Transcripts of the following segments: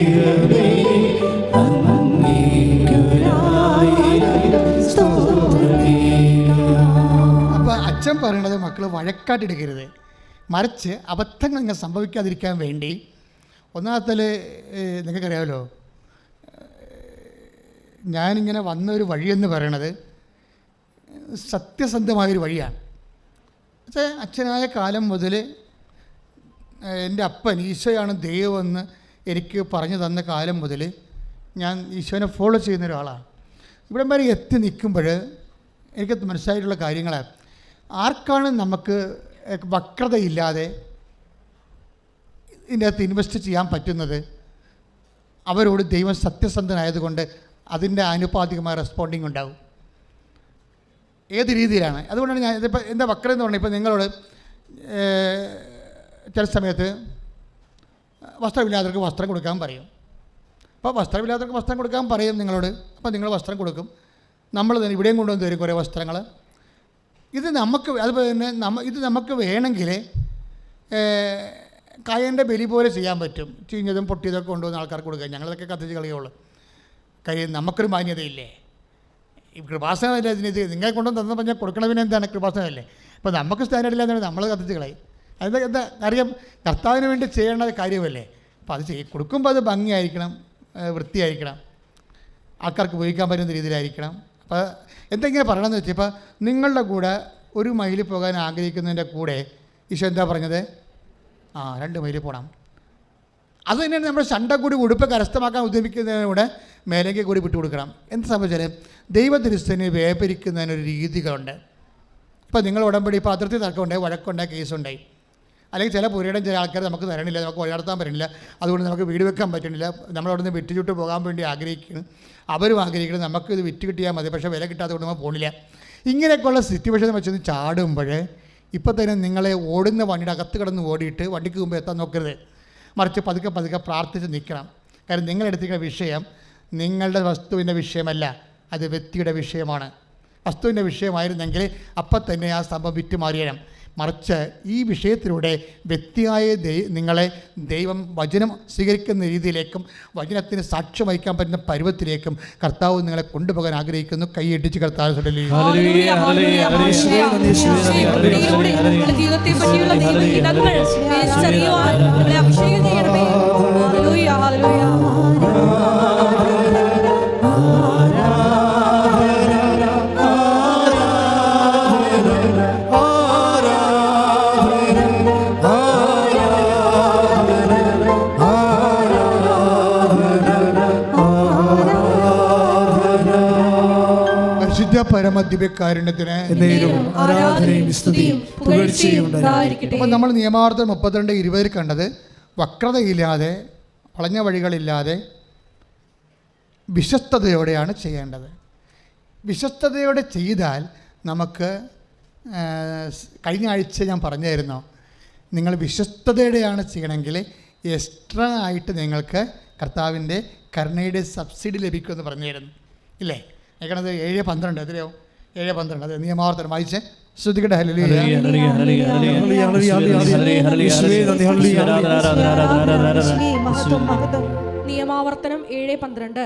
അപ്പോൾ അച്ഛൻ പറയണത് മക്കൾ വഴക്കാട്ടെടുക്കരുത്, മറിച്ച് അബദ്ധങ്ങൾ ഇങ്ങനെ സംഭവിക്കാതിരിക്കാൻ വേണ്ടി ഒന്നാമത്തിൽ നിങ്ങൾക്കറിയാമല്ലോ, ഞാനിങ്ങനെ വന്ന ഒരു വഴിയെന്ന് പറയണത് സത്യസന്ധമായൊരു വഴിയാണ്. പക്ഷേ അച്ഛനായ കാലം മുതൽ എൻ്റെ അപ്പൻ ഈശോയാണ് ദൈവമെന്ന് എനിക്ക് പറഞ്ഞു തന്ന കാലം മുതൽ ഞാൻ ഈശോനെ ഫോളോ ചെയ്യുന്ന ഒരാളാണ്. ഇവിടം വരെ എത്തി നിൽക്കുമ്പോൾ എനിക്ക് മനസ്സിലായിട്ടുള്ള കാര്യങ്ങൾ, ആർക്കാണ് നമുക്ക് വക്രതയില്ലാതെ ഇതിൻ്റെ അകത്ത് ഇൻവെസ്റ്റ് ചെയ്യാൻ പറ്റുന്നത്, അവരോട് ദൈവം സത്യസന്ധനായതുകൊണ്ട് അതിൻ്റെ ആനുപാതികമായ റെസ്പോണ്ടിങ് ഉണ്ടാകും. ഏത് രീതിയിലാണ്? അതുകൊണ്ടാണ് ഞാൻ ഇതിപ്പോൾ എന്താ വക്രം എന്ന് പറഞ്ഞാൽ, ഇപ്പോൾ നിങ്ങളോട് ചില സമയത്ത് വസ്ത്രമില്ലാത്തവർക്ക് വസ്ത്രം കൊടുക്കാൻ പറയും. അപ്പോൾ വസ്ത്രമില്ലാത്തവർക്ക് വസ്ത്രം കൊടുക്കാൻ പറയും നിങ്ങളോട്. അപ്പോൾ നിങ്ങൾ വസ്ത്രം കൊടുക്കും. നമ്മൾ തന്നെ ഇവിടെയും കൊണ്ടുവന്ന് തരും കുറേ വസ്ത്രങ്ങൾ. ഇത് നമുക്ക് അതുപോലെ തന്നെ ഇത് നമുക്ക് വേണമെങ്കിൽ കായൻ്റെ ബലി പോലെ ചെയ്യാൻ പറ്റും. ചീഞ്ഞതും പൊട്ടിയതൊക്കെ കൊണ്ടുവന്ന് ആൾക്കാർക്ക് കൊടുക്കുക. ഞങ്ങളതൊക്കെ കത്തിച്ച് കളയുള്ളൂ. കാര്യം നമുക്കൊരു മാന്യതയില്ലേ? ഈ കൃപാസനമല്ലേ ഇതിന്? നിങ്ങളെ കൊണ്ടുവന്ന് തന്നപ്പോൾ ഞാൻ കൊടുക്കണതിന് എന്താണ്? കൃപാസനമല്ലേ? അപ്പോൾ നമുക്ക് സ്റ്റാൻഡേർഡില്ല എന്നാണ് നമ്മൾ കത്തിച്ച് കളയും. അത് എന്താ കാര്യം? കർത്താവിന് വേണ്ടി ചെയ്യേണ്ട കാര്യമല്ലേ? അപ്പോൾ അത് കൊടുക്കുമ്പോൾ അത് ഭംഗിയായിരിക്കണം, വൃത്തിയായിരിക്കണം, ആൾക്കാർക്ക് ഉപയോഗിക്കാൻ പറ്റുന്ന രീതിയിലായിരിക്കണം. അപ്പോൾ എന്തെങ്കിലും പറയണമെന്ന് വെച്ചാൽ, ഇപ്പോൾ നിങ്ങളുടെ കൂടെ 1 മൈൽ പോകാൻ ആഗ്രഹിക്കുന്നതിൻ്റെ കൂടെ ഈശോ എന്താ പറഞ്ഞത്? 2 മൈൽ പോകണം. അത് തന്നെയാണ് നമ്മുടെ ശണ്ടക്കൂടി ഉടുപ്പ് കരസ്ഥമാക്കാൻ ഉദ്യമിക്കുന്നതിനൂടെ മേലേക്ക് കൂടി വിട്ടുകൊടുക്കണം. എന്ത് സംഭവിച്ചാൽ ദൈവത്തിരുസ്ഥനെ വ്യാപരിക്കുന്നതിനൊരു രീതികളുണ്ട്. ഇപ്പോൾ നിങ്ങൾ ഉടമ്പടി ഇപ്പോൾ അതിർത്തി തർക്കമുണ്ടായി, വഴക്കുണ്ടായി, കേസുണ്ടായി, അല്ലെങ്കിൽ ചില പുരയിടം ചില ആൾക്കാർ നമുക്ക് തരണില്ല, നമുക്ക് വഴി നടത്താൻ പറ്റണില്ല, അതുകൊണ്ട് നമുക്ക് വീട് വെക്കാൻ പറ്റണില്ല, നമ്മളവിടെ നിന്ന് വിറ്റ് ചുട്ട് പോകാൻ വേണ്ടി ആഗ്രഹിക്കുന്നു, അവരും ആഗ്രഹിക്കണം നമുക്കിത് വിറ്റ് കിട്ടിയാൽ മതി, പക്ഷേ വില കിട്ടാതെ കൊണ്ട് നമ്മൾ പോകണില്ല. ഇങ്ങനെയൊക്കെയുള്ള സിറ്റുവേഷൻ വെച്ചൊന്ന് ചാടുമ്പോൾ ഇപ്പോൾ തന്നെ നിങ്ങളെ ഓടുന്ന വണ്ടിയുടെ അകത്ത് കിടന്ന് ഓടിയിട്ട് വണ്ടിക്ക് മുമ്പ് എത്താൻ നോക്കരുത്, മറിച്ച് പതുക്കെ പതുക്കെ പ്രാർത്ഥിച്ച് നിൽക്കണം. കാരണം നിങ്ങളെടുത്തിരിക്കുന്ന വിഷയം നിങ്ങളുടെ വസ്തുവിൻ്റെ വിഷയമല്ല, അത് വ്യക്തിയുടെ വിഷയമാണ്. വസ്തുവിൻ്റെ വിഷയമായിരുന്നെങ്കിൽ അപ്പം തന്നെ ആ സംഭവം വിറ്റ് മാറിയണം. മറിച്ച് ഈ വിഷയത്തിലൂടെ വ്യക്തിയായ നിങ്ങളെ ദൈവം വചനം സ്വീകരിക്കുന്ന രീതിയിലേക്കും വചനത്തിന് സാക്ഷ്യം വഹിക്കാൻ പറ്റുന്ന പരുവത്തിലേക്കും കർത്താവ് നിങ്ങളെ കൊണ്ടുപോകാൻ ആഗ്രഹിക്കുന്നു. കൈയിടിച്ച് കർത്താവ് പരമദിവ്യകാരുണ്യത്തിന് അപ്പോൾ നമ്മൾ നിയമാവർത്തനം 32:20 കണ്ടത് വക്രതയില്ലാതെ, വളഞ്ഞ വഴികളില്ലാതെ വിശ്വസ്തയോടെയാണ് ചെയ്യേണ്ടത്. വിശ്വസ്തയോടെ ചെയ്താൽ നമുക്ക്, കഴിഞ്ഞ ആഴ്ച ഞാൻ പറഞ്ഞായിരുന്നു, നിങ്ങൾ വിശ്വസ്തയോടെയാണ് ചെയ്യണമെങ്കിൽ എക്സ്ട്രാ ആയിട്ട് നിങ്ങൾക്ക് കർത്താവിൻ്റെ കരുണയുടെ സബ്സിഡി ലഭിക്കുമെന്ന് പറഞ്ഞായിരുന്നു ഇല്ലേ? ഏക്കണത് 7:12 എത്രയോ? 7:12. അത് നിയമാവർത്തനം വായിച്ചേ, ശ്രദ്ധിക്കട്ടെ. നിയമാവർത്തനം 7:12.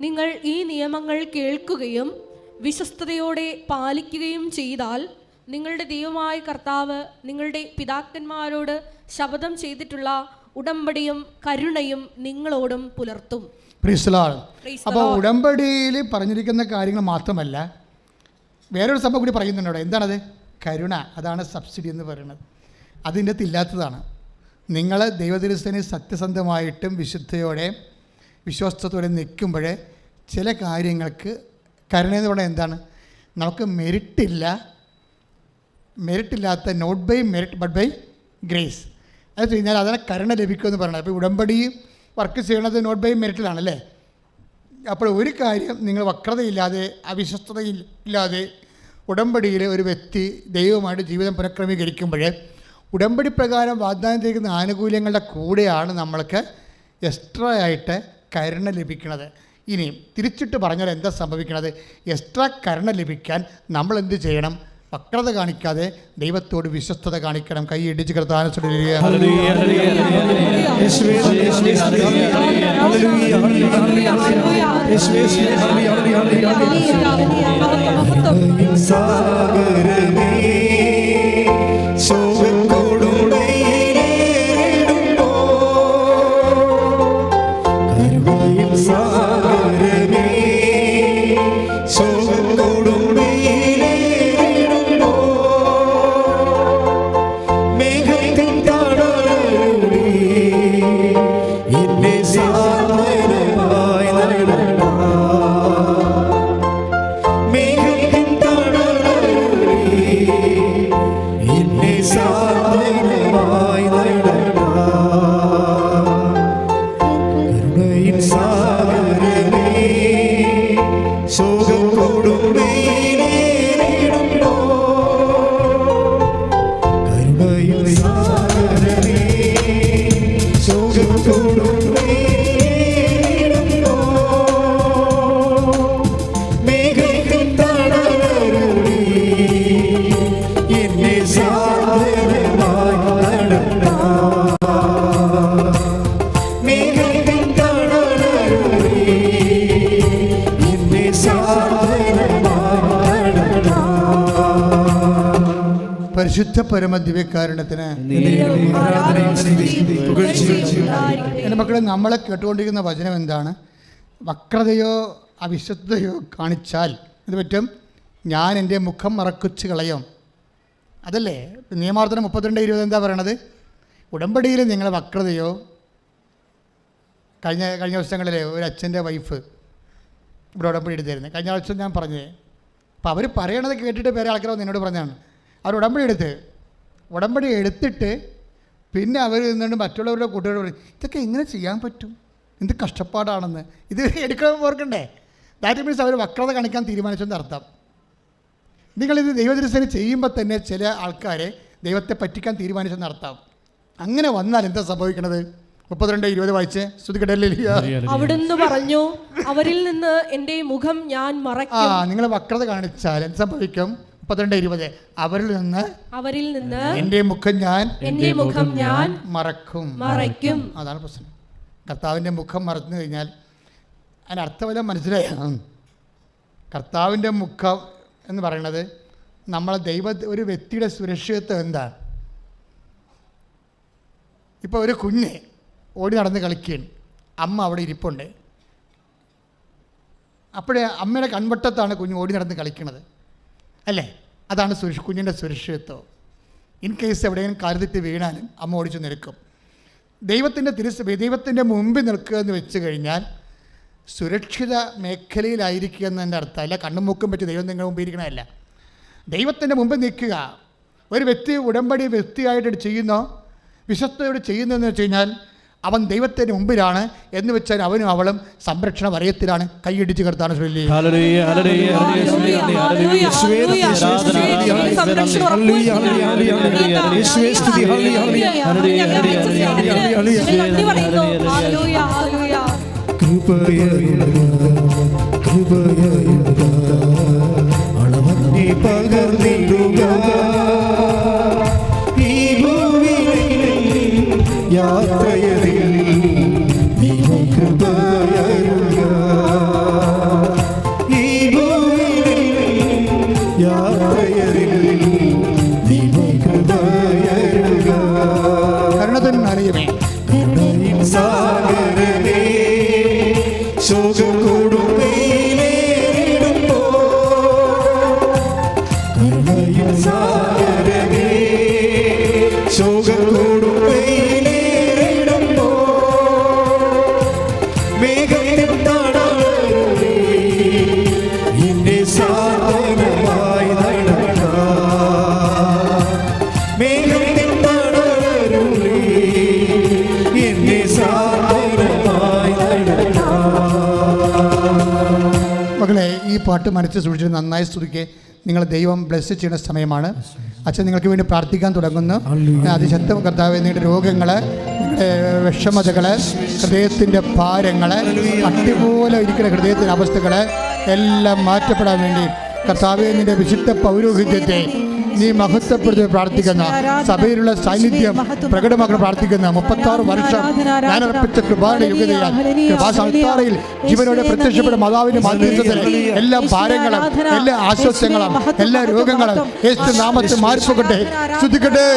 നിങ്ങൾ ഈ നിയമങ്ങൾ കേൾക്കുകയും വിശ്വസ്തയോടെ പാലിക്കുകയും ചെയ്താൽ നിങ്ങളുടെ ദൈവമായ കർത്താവ് നിങ്ങളുടെ പിതാക്കന്മാരോട് ശപഥം ചെയ്തിട്ടുള്ള ഉടമ്പടിയും കരുണയും നിങ്ങളോടും പുലർത്തും. അപ്പോൾ ഉടമ്പടിയിൽ പറഞ്ഞിരിക്കുന്ന കാര്യങ്ങൾ മാത്രമല്ല, വേറൊരു സംഭവം കൂടി പറയുന്നുണ്ട് അവിടെ. എന്താണത്? കരുണ. അതാണ് സബ്സിഡി എന്ന് പറയുന്നത്. അതിൻ്റെ ഇല്ലാത്തതാണ്. നിങ്ങൾ ദൈവദിവസത്തിന് സത്യസന്ധമായിട്ടും വിശുദ്ധയോടെ വിശ്വാസത്തോടെ നിൽക്കുമ്പോൾ ചില കാര്യങ്ങൾക്ക് കരുണയെന്ന് പറഞ്ഞാൽ എന്താണ്? നമുക്ക് മെറിറ്റില്ലാത്ത not by merit but by grace. അത് കഴിഞ്ഞാൽ അതിനെ കരുണ ലഭിക്കുമെന്ന് പറയുന്നത്. അപ്പോൾ ഉടമ്പടി വർക്ക് ചെയ്യണത് നോട്ട് ബൈ മെറിറ്റിലാണല്ലേ? അപ്പോൾ ഒരു കാര്യം, നിങ്ങൾ വക്രതയില്ലാതെ അവിശ്വസ്തതയില്ലാതെ ഉടമ്പടിയിൽ ഒരു വ്യക്തി ദൈവമായിട്ട് ജീവിതം പുനഃക്രമീകരിക്കുമ്പോൾ ഉടമ്പടി പ്രകാരം വാഗ്ദാനം ചെയ്യുന്ന ആനുകൂല്യങ്ങളുടെ കൂടെയാണ് നമ്മൾക്ക് എക്സ്ട്രാ ആയിട്ട് കരുണ ലഭിക്കുന്നത്. ഇനി തിരിച്ചിട്ട് പറഞ്ഞാൽ എന്താ സംഭവിക്കുന്നത്? എക്സ്ട്രാ കരുണ ലഭിക്കാൻ നമ്മൾ എന്ത് ചെയ്യണം? വക്രത കാണിക്കാതെ ദൈവത്തോട് വിശ്വസ്തത കാണിക്കണം. കൈ ഇടിച്ച് കർത്താവിനെ പരിശുദ്ധ പരമ ദിവ്യകാരുണ്യത്തിന് എൻ്റെ മക്കളെ, നമ്മളെ കേട്ടുകൊണ്ടിരിക്കുന്ന വചനം എന്താണ്? വക്രതയോ അവിശുദ്ധതയോ കാണിച്ചാൽ ഇത് പറ്റും, ഞാൻ എൻ്റെ മുഖം മറക്കുച്ച് കളയും. അതല്ലേ നിയമാവർത്തനം 32:20 എന്താ പറയണത്? ഉടമ്പടിയിൽ നിങ്ങൾ വക്രതയോ, കഴിഞ്ഞ ദിവസങ്ങളിൽ ഒരു അച്ഛൻ്റെ വൈഫ് ഇവിടെ ഉടമ്പടി എടുത്തായിരുന്നു. കഴിഞ്ഞ ദിവസം ഞാൻ പറഞ്ഞത്, അപ്പോൾ അവർ പറയണത് കേട്ടിട്ട് വേറെ ആൾക്കാരോ എന്നോട് പറഞ്ഞാണ്. അവർ ഉടമ്പടി എടുത്തിട്ട് പിന്നെ അവർ നിന്നുകൊണ്ട് മറ്റുള്ളവരുടെ കൂട്ടുകാരോട് പറയും, ഇതൊക്കെ എങ്ങനെ ചെയ്യാൻ പറ്റും, എന്ത് കഷ്ടപ്പാടാണെന്ന്. ഇത് എടുക്കണം ഓർക്കണ്ടേ? ദാറ്റ് മീൻസ് അവർ വക്രത കാണിക്കാൻ തീരുമാനിച്ചെന്ന് അർത്ഥം. നിങ്ങളിത് ദൈവദർശനം ചെയ്യുമ്പോൾ തന്നെ ചില ആൾക്കാരെ ദൈവത്തെ പറ്റിക്കാൻ തീരുമാനിച്ചെന്ന് അർത്ഥം. അങ്ങനെ വന്നാൽ എന്താ സംഭവിക്കണത്? 32:20 വായിച്ച് അവിടുന്ന് പറഞ്ഞു, അവരിൽ നിന്ന് എൻ്റെ മുഖം ഞാൻ മറയ്ക്കും. നിങ്ങൾ വക്രത കാണിച്ചാൽ എന്ത് സംഭവിക്കും? 32:20 അവരിൽ നിന്ന് എൻ്റെ മുഖം ഞാൻ മറയ്ക്കും. അതാണ് പ്രശ്നം. കർത്താവിൻ്റെ മുഖം മറന്നു കഴിഞ്ഞാൽ അതിന് അർത്ഥമെല്ലാം മനസ്സിലായ. കർത്താവിൻ്റെ മുഖം എന്ന് പറയുന്നത് നമ്മളെ ഒരു വ്യക്തിയുടെ സുരക്ഷിതത്വം എന്താ? ഇപ്പോൾ ഒരു കുഞ്ഞ് ഓടി നടന്ന് കളിക്കുകയാണ്, അമ്മ അവിടെ ഇരിപ്പുണ്ട്. അപ്പോഴേ അമ്മയുടെ കൺവട്ടത്താണ് കുഞ്ഞ് ഓടി നടന്ന് കളിക്കുന്നത്, അല്ലേ? അതാണ് കുഞ്ഞിൻ്റെ സുരക്ഷിതത്വം. ഇൻ കേസ് എവിടെയെങ്കിലും കാലുതെറ്റി വീണാലും അമ്മ ഓടിച്ചു നിൽക്കും. ദൈവത്തിൻ്റെ മുമ്പിൽ നിൽക്കുക എന്ന് വെച്ച് കഴിഞ്ഞാൽ സുരക്ഷിത മേഖലയിലായിരിക്കുക എന്നതിൻ്റെ അർത്ഥം അല്ല. കണ്ണും മൂക്കും പറ്റി ദൈവം നിങ്ങളുടെ മുമ്പിൽ ഇരിക്കണമല്ല. ദൈവത്തിൻ്റെ മുമ്പിൽ നിൽക്കുക. ഒരു വ്യക്തി ഉടമ്പടി വ്യക്തിയായിട്ട് ചെയ്യുന്നോ വിശ്വസ്തയോട് ചെയ്യുന്നതെന്ന് വെച്ച് കഴിഞ്ഞാൽ അവൻ ദൈവത്തിന് മുമ്പിലാണ് എന്ന് വെച്ചാൽ അവനും അവളും സംരക്ഷണ വലയത്തിലാണ്. കൈയടിച്ച് കർത്താവിനെ ചൊല്ലി. മകളെ, ഈ പാട്ട് മനസ്സിൽ സൂക്ഷിച്ച് നന്നായി സ്തുതിക്കെ. നിങ്ങൾ ദൈവം ബ്ലെസ് ചെയ്യുന്ന സമയമാണ്. അച്ഛൻ നിങ്ങൾക്ക് വേണ്ടി പ്രാർത്ഥിക്കാൻ തുടങ്ങുന്നു. അതിശക്തം കർത്താവേ, നിങ്ങളുടെ രോഗങ്ങൾ, നിങ്ങളുടെ വിഷമതകൾ, ഹൃദയത്തിൻ്റെ ഭാരങ്ങൾ, അട്ടിപോലെ ഇരിക്കുന്ന ഹൃദയത്തിൻ്റെ അവസ്ഥകൾ എല്ലാം മാറ്റപ്പെടാൻ വേണ്ടി കർത്താവേ, നിൻ്റെ വിശുദ്ധ പൗരോഹിത്യത്തെ നീ മഹത്വപ്പെടുത്തി പ്രാർത്ഥിക്കുന്ന സഭയിലുള്ള സാന്നിധ്യം പ്രകടമാക്കണം പ്രാർത്ഥിക്കുന്ന 36 വർഷം ഞാൻ അർപ്പിച്ച കൃപായുടെ യുഗതയാൽ കൃപാസംസ്ഥാനയിൽ ജീവനോടെ പ്രത്യക്ഷപ്പെട്ട മാതാവിന്റെ മാധ്യസ്ഥത്തിൽ എല്ലാ ഭാരങ്ങളും എല്ലാ ആശ്വാസങ്ങളും എല്ലാ രോഗങ്ങളും യേശു നാമത്തിൽ മാറിപ്പോകട്ടെ. സ്തുതിക്കട്ടെ.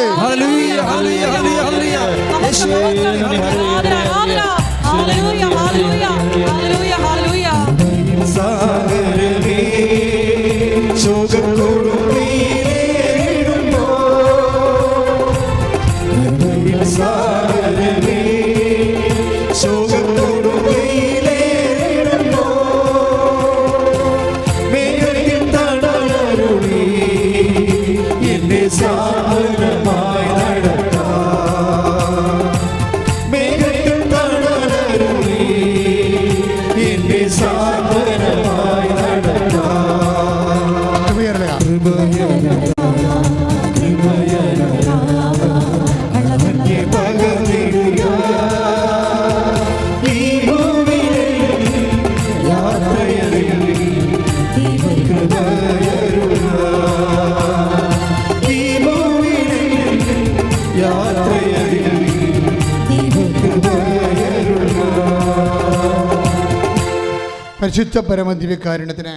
പരിശുദ്ധ പരമദിവ്യകാരുണ്യത്തിന്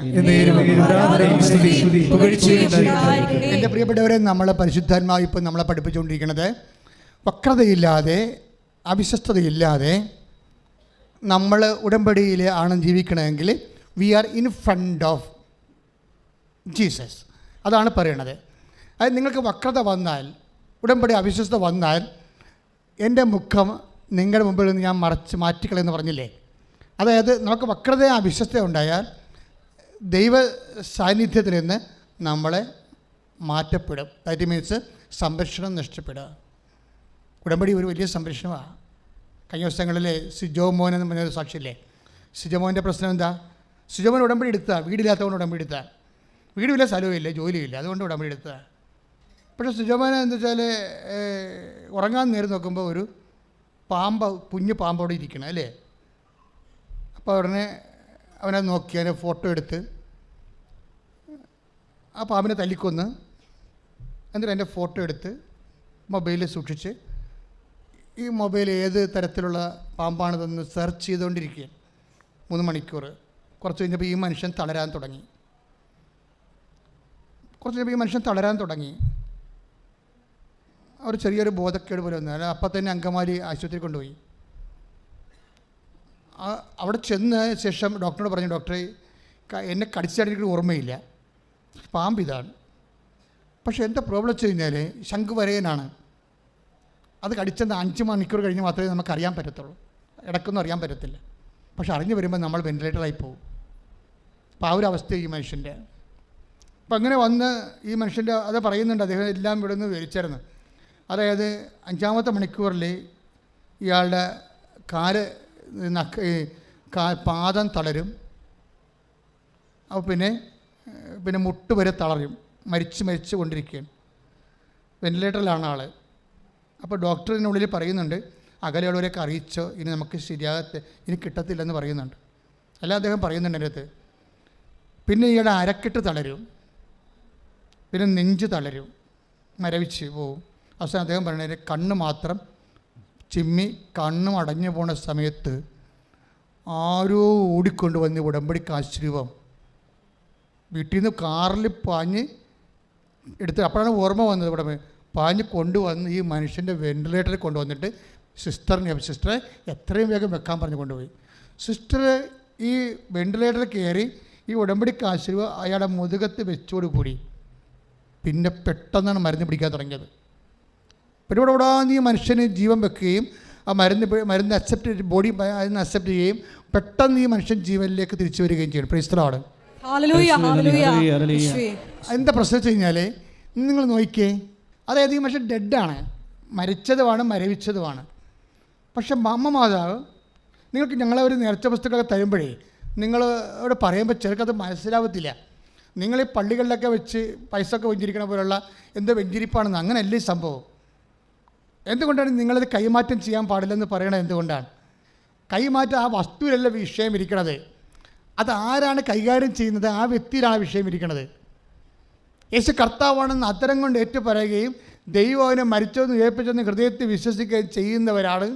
എൻ്റെ പ്രിയപ്പെട്ടവരെ, നമ്മളെ പരിശുദ്ധാത്മാവ് ഇപ്പം നമ്മളെ പഠിപ്പിച്ചുകൊണ്ടിരിക്കുന്നത് വക്രതയില്ലാതെ അവിശ്വസ്തതയില്ലാതെ നമ്മൾ ഉടമ്പടിയിൽ ആണ് ജീവിക്കണമെങ്കിൽ we are in front of Jesus. അതാണ് പറയണത്. അത് നിങ്ങൾക്ക് വക്രത വന്നാൽ, ഉടമ്പടി അവിശ്വസ്തത വന്നാൽ, എൻ്റെ മുഖം നിങ്ങളുടെ മുമ്പിൽ നിന്ന് ഞാൻ മാറ്റിക്കളയെന്ന് പറഞ്ഞില്ലേ? അതായത് നമുക്ക് വക്രത അവിശ്വസ്ത ഉണ്ടായാൽ ദൈവ സാന്നിധ്യത്തിൽ നിന്ന് നമ്മളെ മാറ്റപ്പെടും. ദാറ്റ് മീൻസ് സംരക്ഷണം നഷ്ടപ്പെടുക. ഉടമ്പടി ഒരു വലിയ സംരക്ഷണമാണ്. കഴിഞ്ഞ ദിവസങ്ങളിൽ സിജോ മോൻ എന്ന് പറഞ്ഞൊരു സാക്ഷിയില്ലേ? സിജോമോൻ്റെ പ്രശ്നം എന്താ? സിജോമോൻ ഉടമ്പടി എടുത്താൽ, വീടില്ലാത്തതുകൊണ്ട് ഉടമ്പടി എടുത്താൽ, വീടുമില്ല, സ്ഥലവുമില്ല, ജോലിയില്ല, അതുകൊണ്ട് ഉടമ്പടി എടുത്താൽ. പക്ഷേ സിജോമോൻ എന്താ വെച്ചാൽ ഉറങ്ങാൻ നേരം നോക്കുമ്പോൾ ഒരു കുഞ്ഞു പാമ്പോടെ ഇരിക്കണം അല്ലേ? അപ്പോൾ ഉടനെ അവനത് നോക്കി അതിനെ ഫോട്ടോ എടുത്ത് ആ പാമ്പിനെ തല്ലിക്കൊന്ന് എന്നിട്ട് അതിൻ്റെ ഫോട്ടോ എടുത്ത് മൊബൈലിൽ സൂക്ഷിച്ച് ഈ മൊബൈൽ ഏത് തരത്തിലുള്ള പാമ്പാണിതെന്ന് സെർച്ച് ചെയ്തുകൊണ്ടിരിക്കുകയാണ് 3 മണിക്കൂർ. കുറച്ച് കഴിഞ്ഞപ്പോൾ ഈ മനുഷ്യൻ തളരാൻ തുടങ്ങി. ഒരു ചെറിയൊരു ബോധക്കേട് പോലെ വന്നു. അപ്പം തന്നെ അങ്കമാലി ആശുപത്രി കൊണ്ടുപോയി. അവിടെ ചെന്ന ശേഷം ഡോക്ടറോട് പറഞ്ഞു, ഡോക്ടറെ എന്നെ കടിച്ചാൽ എനിക്ക് ഓർമ്മയില്ല, പാമ്പ് ഇതാണ്. പക്ഷേ എന്താ പ്രോബ്ലം വെച്ച് കഴിഞ്ഞാൽ ശംഖുവരയനാണ്. അത് കടിച്ചെന്ന് 5 മണിക്കൂർ കഴിഞ്ഞ് മാത്രമേ നമുക്ക് അറിയാൻ പറ്റത്തുള്ളൂ. ഇടയ്ക്കൊന്നും അറിയാൻ പറ്റത്തില്ല. പക്ഷെ അറിഞ്ഞു വരുമ്പോൾ നമ്മൾ വെൻറ്റിലേറ്ററായി പോകും. അപ്പോൾ ആ ഒരു അവസ്ഥ ഈ മനുഷ്യൻ്റെ. അപ്പം അങ്ങനെ വന്ന് ഈ മനുഷ്യൻ്റെ അത് പറയുന്നുണ്ട്. അദ്ദേഹം എല്ലാം ഇവിടെ നിന്ന് വിവരിച്ചായിരുന്നു. അതായത് 5-ാമത്തെ മണിക്കൂറിൽ ഇയാളുടെ പാദം തളരും. അപ്പോൾ പിന്നെ മുട്ട് വരെ തളരും. മരിച്ചു കൊണ്ടിരിക്കുകയാണ്. വെൻറ്റിലേറ്ററിലാണ് ആൾ. അപ്പോൾ ഡോക്ടറിനുള്ളിൽ പറയുന്നുണ്ട്, അകലെയുള്ളവരെയൊക്കെ അറിയിച്ചോ, ഇനി നമുക്ക് ഇനി കിട്ടത്തില്ലെന്ന് പറയുന്നുണ്ട്. എല്ലാം അദ്ദേഹം പറയുന്നുണ്ട് എൻ്റെ അടുത്ത്. പിന്നെ ഇയാളുടെ അരക്കെട്ട് തളരും, പിന്നെ നെഞ്ച് തളരും, മരവിച്ച് പോവും. അവസാനം അദ്ദേഹം പറയുന്നത് കണ്ണ് മാത്രം ചിമ്മി കണ്ണും അടഞ്ഞു പോണ സമയത്ത് ആരോ ഓടിക്കൊണ്ട് വന്ന് ഉടമ്പടിക്ക് ആശ്രയം വീട്ടിൽ നിന്ന് കാറിൽ പാഞ്ഞ് എടുത്ത്, അപ്പോഴാണ് ഓർമ്മ വന്നത്. ഇവിടെ പാഞ്ഞ് കൊണ്ടുവന്ന് ഈ മനുഷ്യൻ്റെ വെൻറ്റിലേറ്ററിൽ കൊണ്ടുവന്നിട്ട് സിസ്റ്ററെ എത്രയും വേഗം വെക്കാൻ പറഞ്ഞ് കൊണ്ടുപോയി. സിസ്റ്റർ ഈ വെൻറ്റിലേറ്ററിൽ കയറി ഈ ഉടമ്പടിക്ക് ആശ്രയം അയാളുടെ മുതുകത്ത് വെച്ചോടുകൂടി പിന്നെ പെട്ടെന്നാണ് മരുന്ന് പിടിക്കാൻ തുടങ്ങിയത്. പരിപാടി ഈ മനുഷ്യന് ജീവൻ വെക്കുകയും ആ മരുന്ന് അക്സെപ്റ്റ് ബോഡി അതിന് അക്സെപ്റ്റ് ചെയ്യുകയും പെട്ടെന്ന് ഈ മനുഷ്യൻ ജീവനിലേക്ക് തിരിച്ചു വരികയും ചെയ്യും. Praise the Lord. എന്താ പ്രശ്നം വെച്ച് കഴിഞ്ഞാൽ നിങ്ങൾ നോക്കിയേ, അതായത് ഈ മനുഷ്യൻ ഡെഡാണ്, മരിച്ചതുമാണ്, മരവിച്ചതുമാണ്. പക്ഷെ അമ്മ മാതാവ് നിങ്ങൾക്ക് ഞങ്ങളെ ഒരു നേർച്ച പുസ്തകമൊക്കെ തരുമ്പോഴേ നിങ്ങൾ അവിടെ പറയുമ്പോൾ ചെറുക്കത് മനസ്സിലാവത്തില്ല. നിങ്ങൾ ഈ പള്ളികളിലൊക്കെ വെച്ച് പൈസ ഒക്കെ വെഞ്ചിരിക്കണ പോലുള്ള എന്തോ വെഞ്ചിരിപ്പാണെന്ന്. അങ്ങനെയല്ലേ ഈ സംഭവം. എന്തുകൊണ്ടാണ് നിങ്ങളത് കൈമാറ്റം ചെയ്യാൻ പാടില്ലെന്ന് പറയണത്? എന്തുകൊണ്ടാണ്? കൈമാറ്റം ആ വസ്തുവിലല്ല വിഷയം ഇരിക്കണത്. അത് ആരാണ് കൈകാര്യം ചെയ്യുന്നത്, ആ വ്യക്തിയിലാണ് വിഷയം ഇരിക്കണത്. യേശു കർത്താവാണെന്ന് അത്തരം കൊണ്ട് ഏറ്റുപറയുകയും ദൈവം അവനെ മരിച്ചെന്ന് ഉയർപ്പിച്ചെന്ന് ഹൃദയത്തിൽ വിശ്വസിക്കുകയും ചെയ്യുന്നവരാണ്.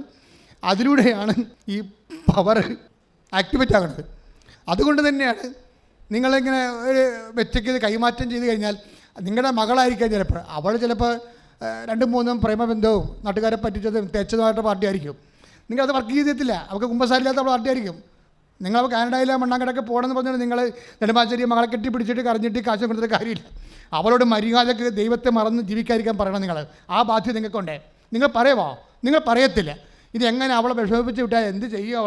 അതിലൂടെയാണ് ഈ പവർ ആക്ടിവേറ്റ് ആകുന്നത്. അതുകൊണ്ട് തന്നെയാണ് നിങ്ങളിങ്ങനെ ഒരു വ്യക്തിക്ക് ഇത് കൈമാറ്റം ചെയ്ത് കഴിഞ്ഞാൽ നിങ്ങളുടെ മകളായിരിക്കാം ചിലപ്പോൾ, അവൾ ചിലപ്പോൾ 2-3 പ്രേമബന്ധവും നാട്ടുകാരെ പറ്റിച്ചതും തെച്ചതുമായിട്ട് പാർട്ടിയായിരിക്കും. നിങ്ങളത് വർക്ക് ചെയ്തിട്ടില്ല, അവൾക്ക് കുമ്പസാരില്ലാത്ത പാർട്ടിയായിരിക്കും. നിങ്ങൾ കാനഡയിലെ മണ്ണാങ്കടൊക്കെ പോകണമെന്ന് പറഞ്ഞാൽ നിങ്ങൾ നെടുമ്പാശ്ശേരി മകളെ കെട്ടിപ്പിടിച്ചിട്ട് കരഞ്ഞിട്ട് കാശ് കൊടുത്തിട്ട് കാര്യമില്ല. അവളോട് മര്യാദക്ക് ദൈവത്തെ മറന്ന് ജീവിക്കാതിരിക്കാൻ പറയണം. നിങ്ങൾ ആ ബാധ്യത നിങ്ങൾക്കുണ്ട്. നിങ്ങൾ പറയുമോ? നിങ്ങൾ പറയത്തില്ല. ഇത് എങ്ങനെ അവളെ വിഷമിപ്പിച്ച് വിട്ടാൽ എന്ത് ചെയ്യും?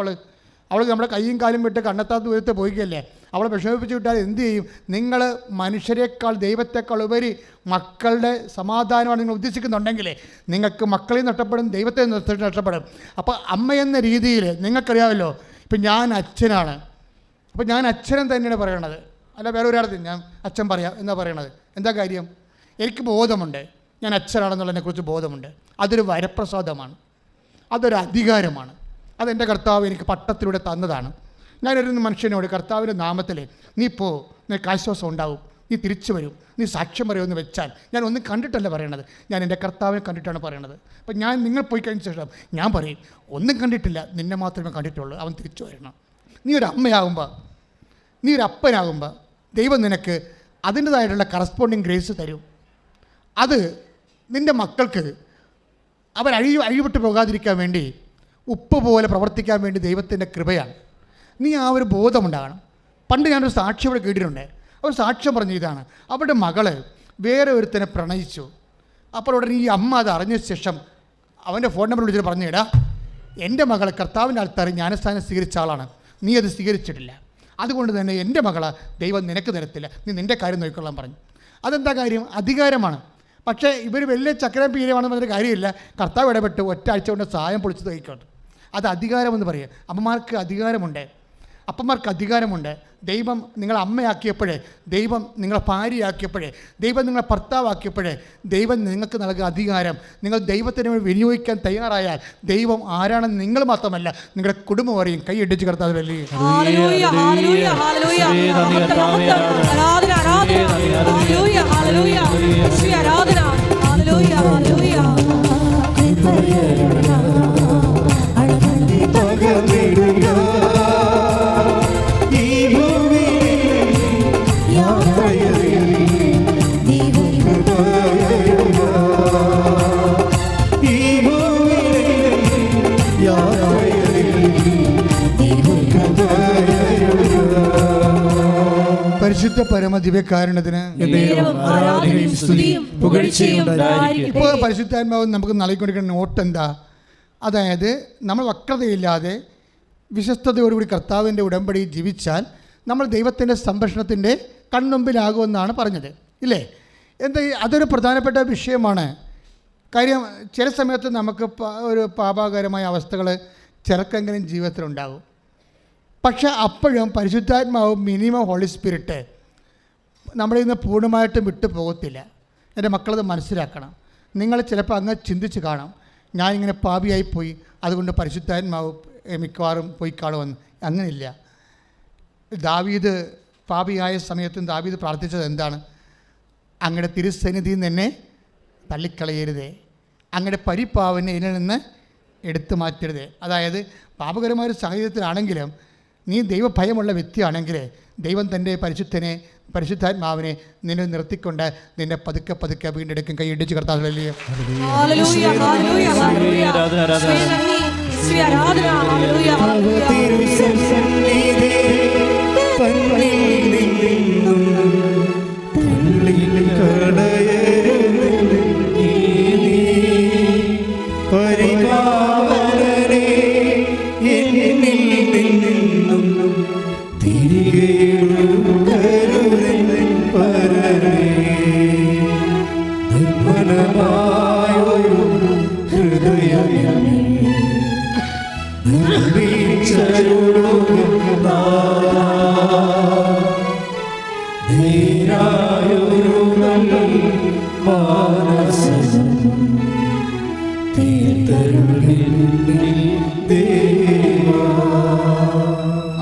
അവൾക്ക് നമ്മുടെ കൈയും കാലും വിട്ട് കണ്ണെത്താത്ത ദൂരത്ത് പോയിക്കല്ലേ. അവളെ വിഷമിപ്പിച്ച് വിട്ടാൽ എന്ത് ചെയ്യും? നിങ്ങൾ മനുഷ്യരെക്കാൾ ദൈവത്തെക്കാൾ ഉപരി മക്കളുടെ സമാധാനമാണ് നിങ്ങൾ ഉദ്ദേശിക്കുന്നുണ്ടെങ്കിൽ നിങ്ങൾക്ക് മക്കളെയും നഷ്ടപ്പെടും, ദൈവത്തെ നഷ്ടപ്പെടും. അപ്പോൾ അമ്മയെന്ന രീതിയിൽ നിങ്ങൾക്കറിയാമല്ലോ, ഇപ്പം ഞാൻ അച്ഛനാണ്. അപ്പോൾ ഞാൻ അച്ഛനും തന്നെയാണ് പറയണത്, അല്ല വേറെ ഒരാളത്തിൽ ഞാൻ അച്ഛൻ പറയാം എന്നാണ് പറയണത്. എന്താ കാര്യം? എനിക്ക് ബോധമുണ്ട് ഞാൻ അച്ഛനാണെന്നുള്ളതിനെക്കുറിച്ച് ബോധമുണ്ട്. അതൊരു വരപ്രസാദമാണ്, അതൊരു അധികാരമാണ്. അതെൻ്റെ കർത്താവ് എനിക്ക് പട്ടത്തിലൂടെ തന്നതാണ്. ഞാനൊരു മനുഷ്യനോട് കർത്താവിൻ്റെ നാമത്തിൽ നീ പോ, നിനക്ക് ആശ്വാസം ഉണ്ടാവും, നീ തിരിച്ചു വരും, നീ സാക്ഷ്യം പറയുമെന്ന് വെച്ചാൽ ഞാൻ ഒന്നും കണ്ടിട്ടല്ല പറയണത്, ഞാൻ എൻ്റെ കർത്താവിനെ കണ്ടിട്ടാണ് പറയണത്. അപ്പം ഞാൻ നിങ്ങൾ പോയി കഴിഞ്ഞ ശേഷം ഞാൻ പറയും ഒന്നും കണ്ടിട്ടില്ല, നിന്നെ മാത്രമേ കണ്ടിട്ടുള്ളൂ, അവൻ തിരിച്ചു വരണം. നീ ഒരു അമ്മയാകുമ്പോൾ, നീ ഒരു അപ്പനാകുമ്പോൾ ദൈവം നിനക്ക് അതിൻ്റേതായിട്ടുള്ള കറസ്പോണ്ടിങ് ഗ്രേസ് തരും. അത് നിൻ്റെ മക്കൾക്ക് അവർ അഴിവിട്ട് പോകാതിരിക്കാൻ വേണ്ടി ഉപ്പ് പോലെ പ്രവർത്തിക്കാൻ വേണ്ടി ദൈവത്തിൻ്റെ കൃപയാണ്. നീ ആ ഒരു ബോധമുണ്ടാകണം. പണ്ട് ഞാനൊരു സാക്ഷ്യം ഇവിടെ കേട്ടിട്ടുണ്ട്. അവർ സാക്ഷ്യം പറഞ്ഞ ഇതാണ്, അവരുടെ മകൾ വേറെ ഒരുത്തനെ പ്രണയിച്ചു. അപ്പോൾ ഉടനെ ഈ അമ്മ അത് അറിഞ്ഞ ശേഷം അവൻ്റെ ഫോൺ നമ്പർ വിളിച്ചിട്ട് പറഞ്ഞു, എടാ എൻ്റെ മകൾ കർത്താവിൻ്റെ ആൾക്കാർ ജ്ഞാനസ്ഥാനം സ്വീകരിച്ച ആളാണ്, നീ അത് സ്വീകരിച്ചിട്ടില്ല, അതുകൊണ്ട് തന്നെ എൻ്റെ മകളെ ദൈവം നിനക്ക് തരത്തില്ല, നീ നിൻ്റെ കാര്യം നോക്കിക്കൊള്ളാൻ പറഞ്ഞു. അതെന്താ കാര്യം? അധികാരമാണ്. പക്ഷേ ഇവർ വലിയ ചക്രം പീരമാണെന്ന് പറഞ്ഞൊരു കാര്യമില്ല. കർത്താവ് ഇടപെട്ട് ഒറ്റാഴ്ച കൊണ്ട് സായം പൊളിച്ച് തയ്ക്കോട്ടെ. അത് അധികാരമെന്ന് പറയുക. അമ്മമാർക്ക് അധികാരമുണ്ട്, അപ്പന്മാർക്ക് അധികാരമുണ്ട്. ദൈവം നിങ്ങളെ അമ്മയാക്കിയപ്പോഴേ, ദൈവം നിങ്ങളെ ഭാര്യയാക്കിയപ്പോഴേ, ദൈവം നിങ്ങളെ ഭർത്താവാക്കിയപ്പോഴേ ദൈവം നിങ്ങൾക്ക് നൽകുക അധികാരം. നിങ്ങൾ ദൈവത്തിന് വിനിയോഗിക്കാൻ തയ്യാറായാൽ ദൈവം ആരാണെന്ന് നിങ്ങൾ മാത്രമല്ല നിങ്ങളുടെ കുടുംബം അറിയും. കൈയടിച്ച് കർത്താവ് വലിയ പരിശുദ്ധ പരമദിവ്യകാരുണ്യത്തിന് ഇപ്പോൾ പരിശുദ്ധാത്മാവ് നമുക്ക് നൽകിക്കൊണ്ടിരിക്കുന്ന നോട്ട് എന്താ? അതായത് നമ്മൾ വക്രതയില്ലാതെ വിശ്വസ്തയോടുകൂടി കർത്താവിൻ്റെ ഉടമ്പടി ജീവിച്ചാൽ നമ്മൾ ദൈവത്തിൻ്റെ സംരക്ഷണത്തിൻ്റെ കൺമുമ്പിലാകുമെന്നാണ് പറഞ്ഞത്, ഇല്ലേ? എന്താ അതൊരു പ്രധാനപ്പെട്ട വിഷയമാണ്. കാര്യം ചില സമയത്ത് നമുക്ക് ഒരു പാപാകരമായ അവസ്ഥകൾ ചിലക്കെങ്കിലും ജീവിതത്തിലുണ്ടാകും. പക്ഷെ അപ്പോഴും പരിശുദ്ധാത്മാവും മിനിമം ഹോളി സ്പിരിറ്റ് നമ്മളിൽ നിന്ന് പൂർണ്ണമായിട്ടും വിട്ടു പോകത്തില്ല. എൻ്റെ മക്കളത് മനസ്സിലാക്കണം. നിങ്ങൾ ചിലപ്പോൾ അങ്ങ് ചിന്തിച്ച് കാണാം, ഞാനിങ്ങനെ പാപിയായിപ്പോയി, അതുകൊണ്ട് പരിശുദ്ധാത്മാവ് മിക്കവാറും പോയി കാണുമെന്ന്. അങ്ങനെയില്ല. ദാവീദ് പാപിയായ സമയത്തും ദാവീദ് പ്രാർത്ഥിച്ചത് എന്താണ്? അങ്ങയുടെ തിരുസന്നിധിയിൽ നിന്ന് എന്നെ തള്ളിക്കളയരുതേ, അങ്ങയുടെ പരിപ്പാവിനെ ഇതിൽ നിന്ന് എടുത്തു മാറ്റരുത്. അതായത് പാപകരമായ ഒരു സാഹചര്യത്തിലാണെങ്കിലും നീ ദൈവഭയമുള്ള വ്യക്തിയാണെങ്കിൽ ദൈവം തൻ്റെ പരിശുദ്ധാത്മാവിനെ നിന്നെ നിർത്തിക്കൊണ്ട് നിന്നെ പതുക്കെ പതുക്കെ വീണ്ടെടുക്കും. കൈയിടിച്ച് കർത്താവിലെ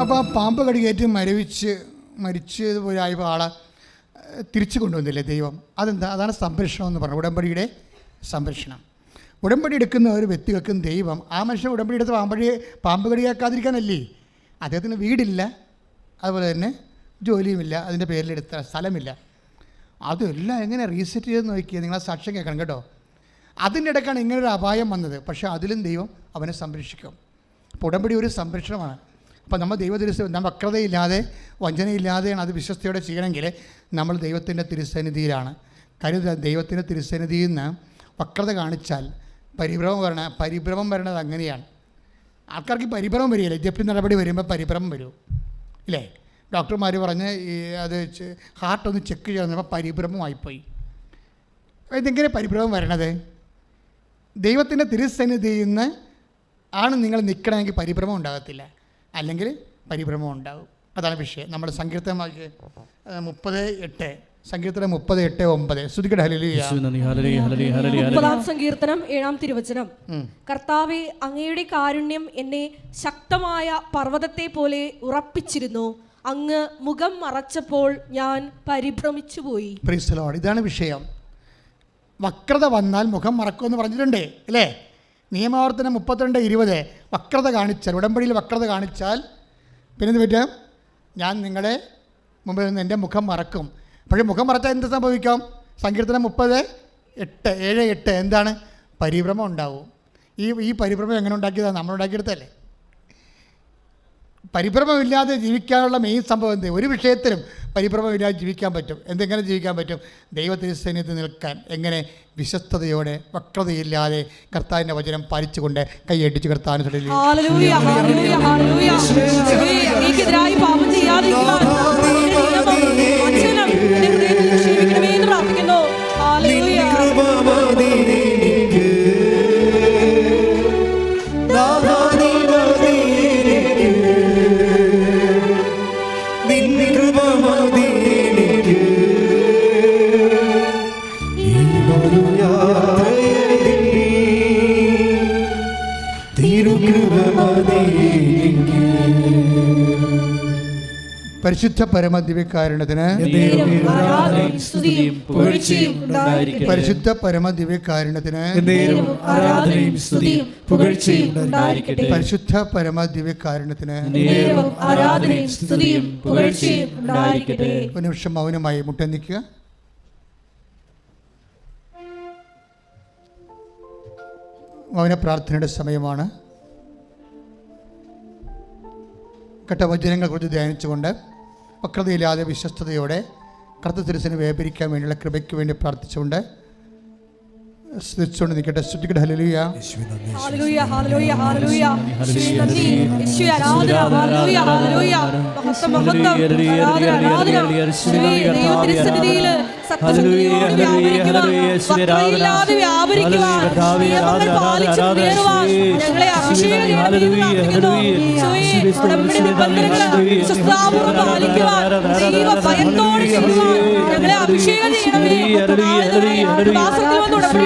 അപ്പോൾ ആ പാമ്പ് കടിയേറ്റ് മരിച്ച് പോയ ആളെ തിരിച്ചു കൊണ്ടുവന്നില്ലേ ദൈവം? അതെന്താ? അതാണ് സംരക്ഷണം എന്ന് പറഞ്ഞത്, ഉടമ്പടിയുടെ സംരക്ഷണം. ഉടമ്പടി എടുക്കുന്ന ഒരു വ്യക്തികൾക്കും ദൈവം ആ മനുഷ്യൻ ഉടമ്പടി എടുത്ത് പാമ്പ് കടിയാക്കാതിരിക്കാനല്ലേ. അദ്ദേഹത്തിന് വീടില്ല, അതുപോലെ തന്നെ ജോലിയുമില്ല, അതിൻ്റെ പേരിലെടുത്ത സ്ഥലമില്ല. അതെല്ലാം എങ്ങനെ റീസെറ്റ് ചെയ്ത് നോക്കിയാൽ നിങ്ങളെ സാക്ഷ്യം കേൾക്കണം കേട്ടോ. അതിൻ്റെ ഇടയ്ക്കാണ് ഇങ്ങനൊരു അപായം വന്നത്. പക്ഷേ അതിലും ദൈവം അവനെ സംരക്ഷിക്കും. അപ്പോൾ ഉടമ്പടി ഒരു സംരക്ഷണമാണ്. അപ്പോൾ നമ്മൾ നമ്മൾ വക്രതയില്ലാതെ വഞ്ചനയില്ലാതെയാണ് അത് വിശ്വസ്തയോടെ ചെയ്യണമെങ്കിൽ നമ്മൾ ദൈവത്തിൻ്റെ തിരുസന്നിധിയിലാണ്. കാര്യം ദൈവത്തിൻ്റെ തിരുസന്നിധിയിൽ നിന്ന് വക്രത കാണിച്ചാൽ പരിഭ്രമം വരണത് അങ്ങനെയാണ്. ആൾക്കാർക്ക് പരിഭ്രമം വരികയില്ല. ജപ്തി നടപടി വരുമ്പോൾ പരിഭ്രമം വരും ഇല്ലേ? ഡോക്ടർമാർ പറഞ്ഞ് അത് ഹാർട്ടൊന്ന് ചെക്ക് ചെയ്യുമ്പോൾ പരിഭ്രമമായിപ്പോയി. ഇതെങ്ങനെ പരിഭ്രമം വരണത്? ദൈവത്തിൻ്റെ തിരുസന്നിധിയിൽ നിന്ന് ആണ് നിങ്ങൾ നിൽക്കണമെങ്കിൽ പരിഭ്രമം ഉണ്ടാകത്തില്ല, അല്ലെങ്കിൽ പരിഭ്രമം ഉണ്ടാകും. അതാണ് വിഷയം. നമ്മുടെ സങ്കീർത്തനം 30:8, സങ്കീർത്തനം 30:8-9. ശ്രുതിക്കട്ടെ ഹല്ലേലൂയ. 30-ാം സങ്കീർത്തനം 7-ാം തിരുവചനം. കർത്താവേ, അങ്ങയുടെ കാരുണ്യം എന്നെ ശക്തമായ പർവ്വതത്തെ പോലെ ഉറപ്പിച്ചിരുന്നു. അങ്ങ് മുഖം മറച്ചപ്പോൾ ഞാൻ പരിഭ്രമിച്ചുപോയി. Praise the Lord. ഇതാണ് വിഷയം. വക്രത വന്നാൽ മുഖം മറക്കുമെന്ന് പറഞ്ഞിട്ടുണ്ട് അല്ലേ? നിയമാവർത്തനം 32:20. വക്രത കാണിച്ചാൽ, ഉടമ്പടിയിൽ വക്രത കാണിച്ചാൽ പിന്നെ എന്ത് പറ്റും? ഞാൻ നിങ്ങളെ മുമ്പിൽ നിന്ന് എൻ്റെ മുഖം മറക്കും. പക്ഷേ മുഖം മറച്ചാൽ എന്ത് സംഭവിക്കാം? സങ്കീർത്തനം 30:7-8 എന്താണ്? പരിഭ്രമം ഉണ്ടാവും. ഈ പരിഭ്രമം എങ്ങനെ ഉണ്ടാക്കിയതാണ്? നമ്മളുണ്ടാക്കിയെടുത്തല്ലേ. പരിഭ്രമമില്ലാതെ ജീവിക്കാനുള്ള മെയിൻ സംഭവം എന്ത്? ഒരു വിഷയത്തിലും പരിഭ്രമമില്ലാതെ ജീവിക്കാൻ പറ്റും. എന്തെങ്ങനെ ജീവിക്കാൻ പറ്റും? ദൈവത്തിരുസന്നിധിയിൽ നിൽക്കാൻ എങ്ങനെ? വിശ്വസ്തയോടെ, വക്രതയില്ലാതെ കർത്താവിൻ്റെ വചനം പാലിച്ചുകൊണ്ട് കൈയടിച്ച് കർത്താവിന് പരിശുദ്ധ പരമദിവ്യകാരുണ്യത്തിന് പരിശുദ്ധ പരമദിവ്യകാരുണ്യത്തിന് പരിശുദ്ധ പരമദിവ്യകാരുണ്യത്തിന് ഒരു നിമിഷം മൗനമായി മുട്ട നിൽക്കുക. മൗന പ്രാർത്ഥനയുടെ സമയമാണ്. വചനങ്ങളെക്കുറിച്ച് ധ്യാനിച്ചുകൊണ്ട് വക്രതയില്ലാതെ വിശ്വസ്തയോടെ കർത്തൃ തിരുസന്നിധിയിൽ വ്യാപരിക്കാൻ വേണ്ടിയുള്ള കൃപയ്ക്ക് വേണ്ടി പ്രാർത്ഥിച്ചുകൊണ്ട് സ്തുതിച്ചുകൊണ്ട് നിൽക്കട്ടെ. സ്തുതിക്കട്ടെ. ഹല്ലേലൂയ. Hallelujah, hallelujah, hallelujah. യേശുവേ നന്ദി, യേശുവേ ആരാധന. Hallelujah, hallelujah. മഹത്വം, ആരാധന. യേശുവേ ദൈവത്തിരുസന്നിധിയിൽ സത്യസന്ധതയോടെ വ്യാപരിക്കുവാൻ, വക്രതയില്ലാതെ വ്യാപരിക്കുവാൻ, നിയമങ്ങൾ പാലിച്ച് മുന്നേറുവാൻ ഞങ്ങളെ അഭിഷേകം ചെയ്യണമെന്ന് പ്രാർത്ഥിക്കുന്നു. യേശുവേ ഉടമ്പടി നിബന്ധനകൾ വിശ്വസ്താപൂർവ്വം പാലിക്കുവാൻ, ദൈവഭയത്തോടെ ചെയ്യുവാൻ ഞങ്ങളെ അഭിഷേകം ചെയ്യണമേ. ദാസത്തിൽ വന്ന് ഉടമ്പടി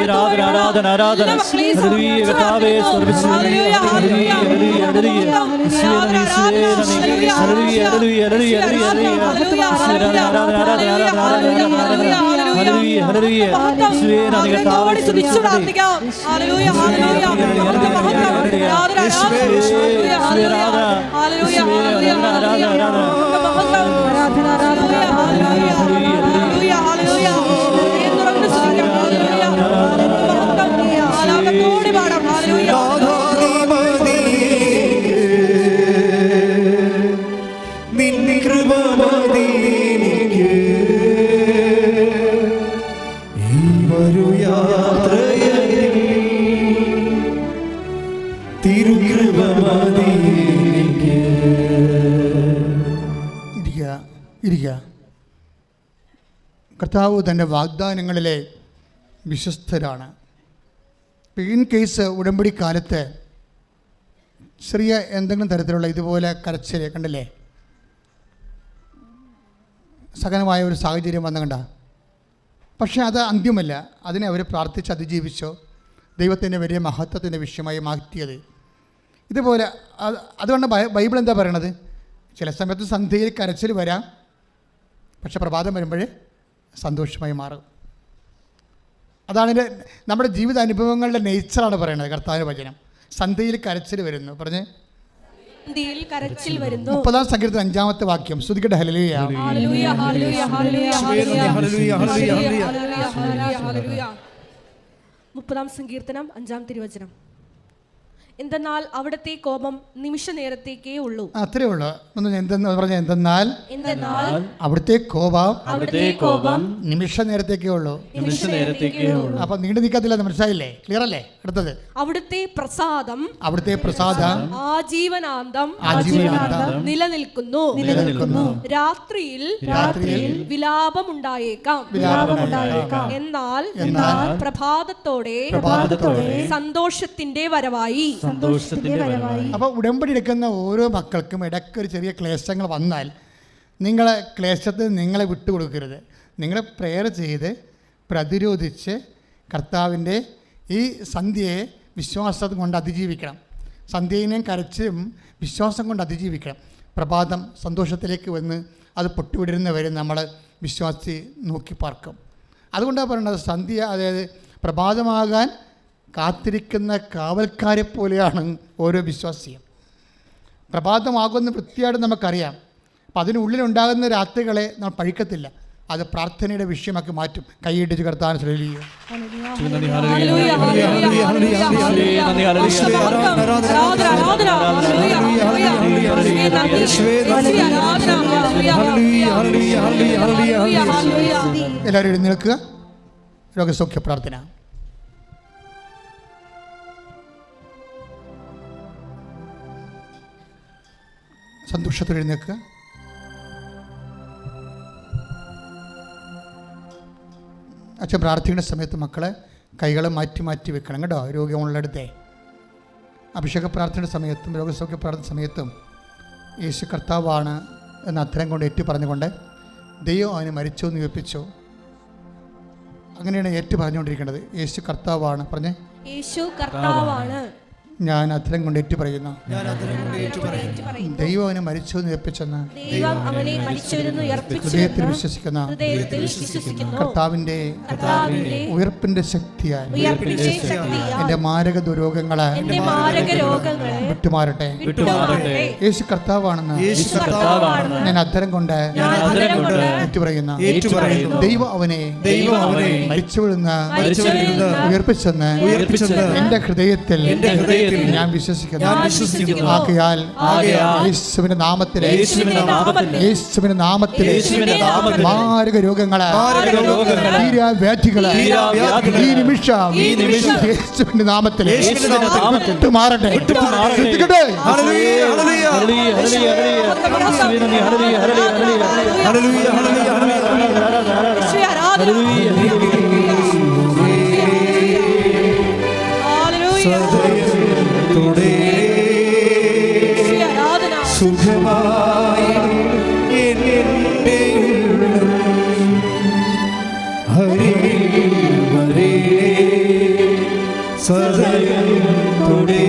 കർത്താവ് തൻ്റെ വാഗ്ദാനങ്ങളിലെ വിശ്വസ്തരാണ്. ഇൻ കേസ് ഉടമ്പടി കാലത്ത് ചെറിയ എന്തെങ്കിലും തരത്തിലുള്ള ഇതുപോലെ കരച്ചിൽ കണ്ടില്ലേ, സഹനമായ ഒരു സാഹചര്യം വന്ന കണ്ട, പക്ഷേ അത് അന്ത്യമല്ല. അതിനെ അവർ പ്രാർത്ഥിച്ച് അതിജീവിച്ചോ ദൈവത്തിൻ്റെ വലിയ മഹത്വത്തിൻ്റെ വിഷയമായി മാറ്റിയത്. ഇതുപോലെ അതുകൊണ്ട് ബൈബിൾ എന്താ പറയണത്? ചില സമയത്ത് സന്ധ്യയിൽ കരച്ചിൽ വരാം, പക്ഷെ പ്രഭാതം വരുമ്പോൾ സന്തോഷമായി മാറും. അതാണ് നമ്മുടെ ജീവിത അനുഭവങ്ങളുടെ നേച്ചറാണ് പറയുന്നത് കർത്താവിൻ്റെ വചനം. സന്ധ്യയിൽ കരച്ചിൽ വരുന്നു പറഞ്ഞ് കരച്ചിൽ വരുന്നു. 30-ാം സങ്കീർത്തനം 5-ാമത്തെ വാക്യം. സ്തുതിക്കട്ടെ. ഹല്ലേലൂയ. 30-ാം സങ്കീർത്തനം 5-ാം തിരുവചനം. എന്തെന്നാൽ അവിടുത്തെ കോപം നിമിഷ നേരത്തേക്കേ ഉള്ളൂ. അത്രേ ഉള്ളൂ. എന്തെന്നാൽ അവിടുത്തെ കോപം നിമിഷ നേരത്തേക്കേ ഉള്ളൂ. അപ്പൊ നീണ്ടു നിൽക്കത്തില്ല. മനസ്സിലായില്ലേ? ക്ലിയർ അല്ലേ? അടുത്തത് അവിടുത്തെ പ്രസാദം ആജീവനാന്തം നിലനിൽക്കുന്നു. രാത്രിയിൽ വിലാപമുണ്ടായേക്കാം, എന്നാൽ പ്രഭാതത്തോടെ സന്തോഷത്തിന്റെ വരവായി. അപ്പോൾ ഉടമ്പടി എടുക്കുന്ന ഓരോ മക്കൾക്കും ഇടയ്ക്ക് ഒരു ചെറിയ ക്ലേശങ്ങൾ വന്നാൽ നിങ്ങളെ ക്ലേശത്തിൽ നിങ്ങളെ വിട്ടുകൊടുക്കരുത്. നിങ്ങൾ പ്രെയർ ചെയ്ത് പ്രതിരോധിച്ച് കർത്താവിൻ്റെ ഈ സന്ധ്യയെ വിശ്വാസം കൊണ്ട് അതിജീവിക്കണം. സന്ധ്യയിനെയും കരച്ചിലും വിശ്വാസം കൊണ്ട് അതിജീവിക്കണം. പ്രഭാതം സന്തോഷത്തിലേക്ക് വന്ന് അത് പൊട്ടിവിടുന്നവരെ നമ്മൾ വിശ്വാസി നോക്കി പാർക്കും. അതുകൊണ്ടാണ് പറയുന്നത് സന്ധ്യ, അതായത് പ്രഭാതമാകാൻ കാത്തിരിക്കുന്ന കാവൽക്കാരെ പോലെയാണ് ഓരോ വിശ്വാസിയും. പ്രഭാതമാകുന്ന വൃത്തിയായിട്ട് നമുക്കറിയാം. അപ്പം അതിനുള്ളിലുണ്ടാകുന്ന രാത്രികളെ നമ്മൾ പഴിക്കത്തില്ല. അത് പ്രാർത്ഥനയുടെ വിഷയമാക്കി മാറ്റും. കൈയിടിച്ച് കർത്താവിനെ ശ്രദ്ധിക്കുക. എല്ലാവരും എഴുന്നേൽക്കുക. രോഗസൗഖ്യ പ്രാർത്ഥന. സന്തോഷത്തോടെ എഴുന്നേൽക്കുക. അച്ഛൻ പ്രാർത്ഥിക്കുന്ന സമയത്ത് മക്കളെ കൈകളെ മാറ്റി മാറ്റി വെക്കണം കേട്ടോ. രോഗമുള്ളടുത്തേ അഭിഷേക പ്രാർത്ഥനയുടെ സമയത്തും രോഗസൗഖ്യ പ്രാർത്ഥന സമയത്തും യേശു കർത്താവാണ് എന്ന അത്തരം കൊണ്ട് ഏറ്റു പറഞ്ഞുകൊണ്ട് ദൈവം അവനെ മരിച്ചു എന്ന് കേൾപ്പിച്ചു. അങ്ങനെയാണ് ഏറ്റു പറഞ്ഞുകൊണ്ടിരിക്കേണ്ടത്. യേശു കർത്താവാണ് പറഞ്ഞേ. യേശു കർത്താവാണ്. ഞാൻ അത്തരം കൊണ്ട് ഏറ്റു പറയുന്നു. ദൈവം അവനെ മരിച്ചു എന്ന് ഉയർപ്പിച്ചെന്ന് ഹൃദയത്തിൽ വിശ്വസിക്കുന്ന കർത്താവിൻ്റെ ഉയർപ്പിന്റെ ശക്തിയാൽ എൻ്റെ മാരക ദുരോഗങ്ങളെ വിട്ടുമാറട്ടെ. യേശു കർത്താവാണെന്ന് ഞാൻ അത്തരം കൊണ്ട് ഏറ്റുപറയുന്നു. ദൈവം അവനെ മരിച്ചു വീഴുന്ന ഉയർപ്പിച്ചെന്ന് എൻ്റെ ഹൃദയത്തിൽ ഞാൻ വിശ്വസിക്കുന്നു. ആകയാൽ യേശുവിന്റെ നാമത്തിലെ മാരക രോഗങ്ങളെ വ്യാധികളെ ഈ നിമിഷം യേശുവിന്റെ നാമത്തിൽ മാറട്ടെ. സുഖമായി എൻ്റെ ഹരി വരേ സദയം തുടേ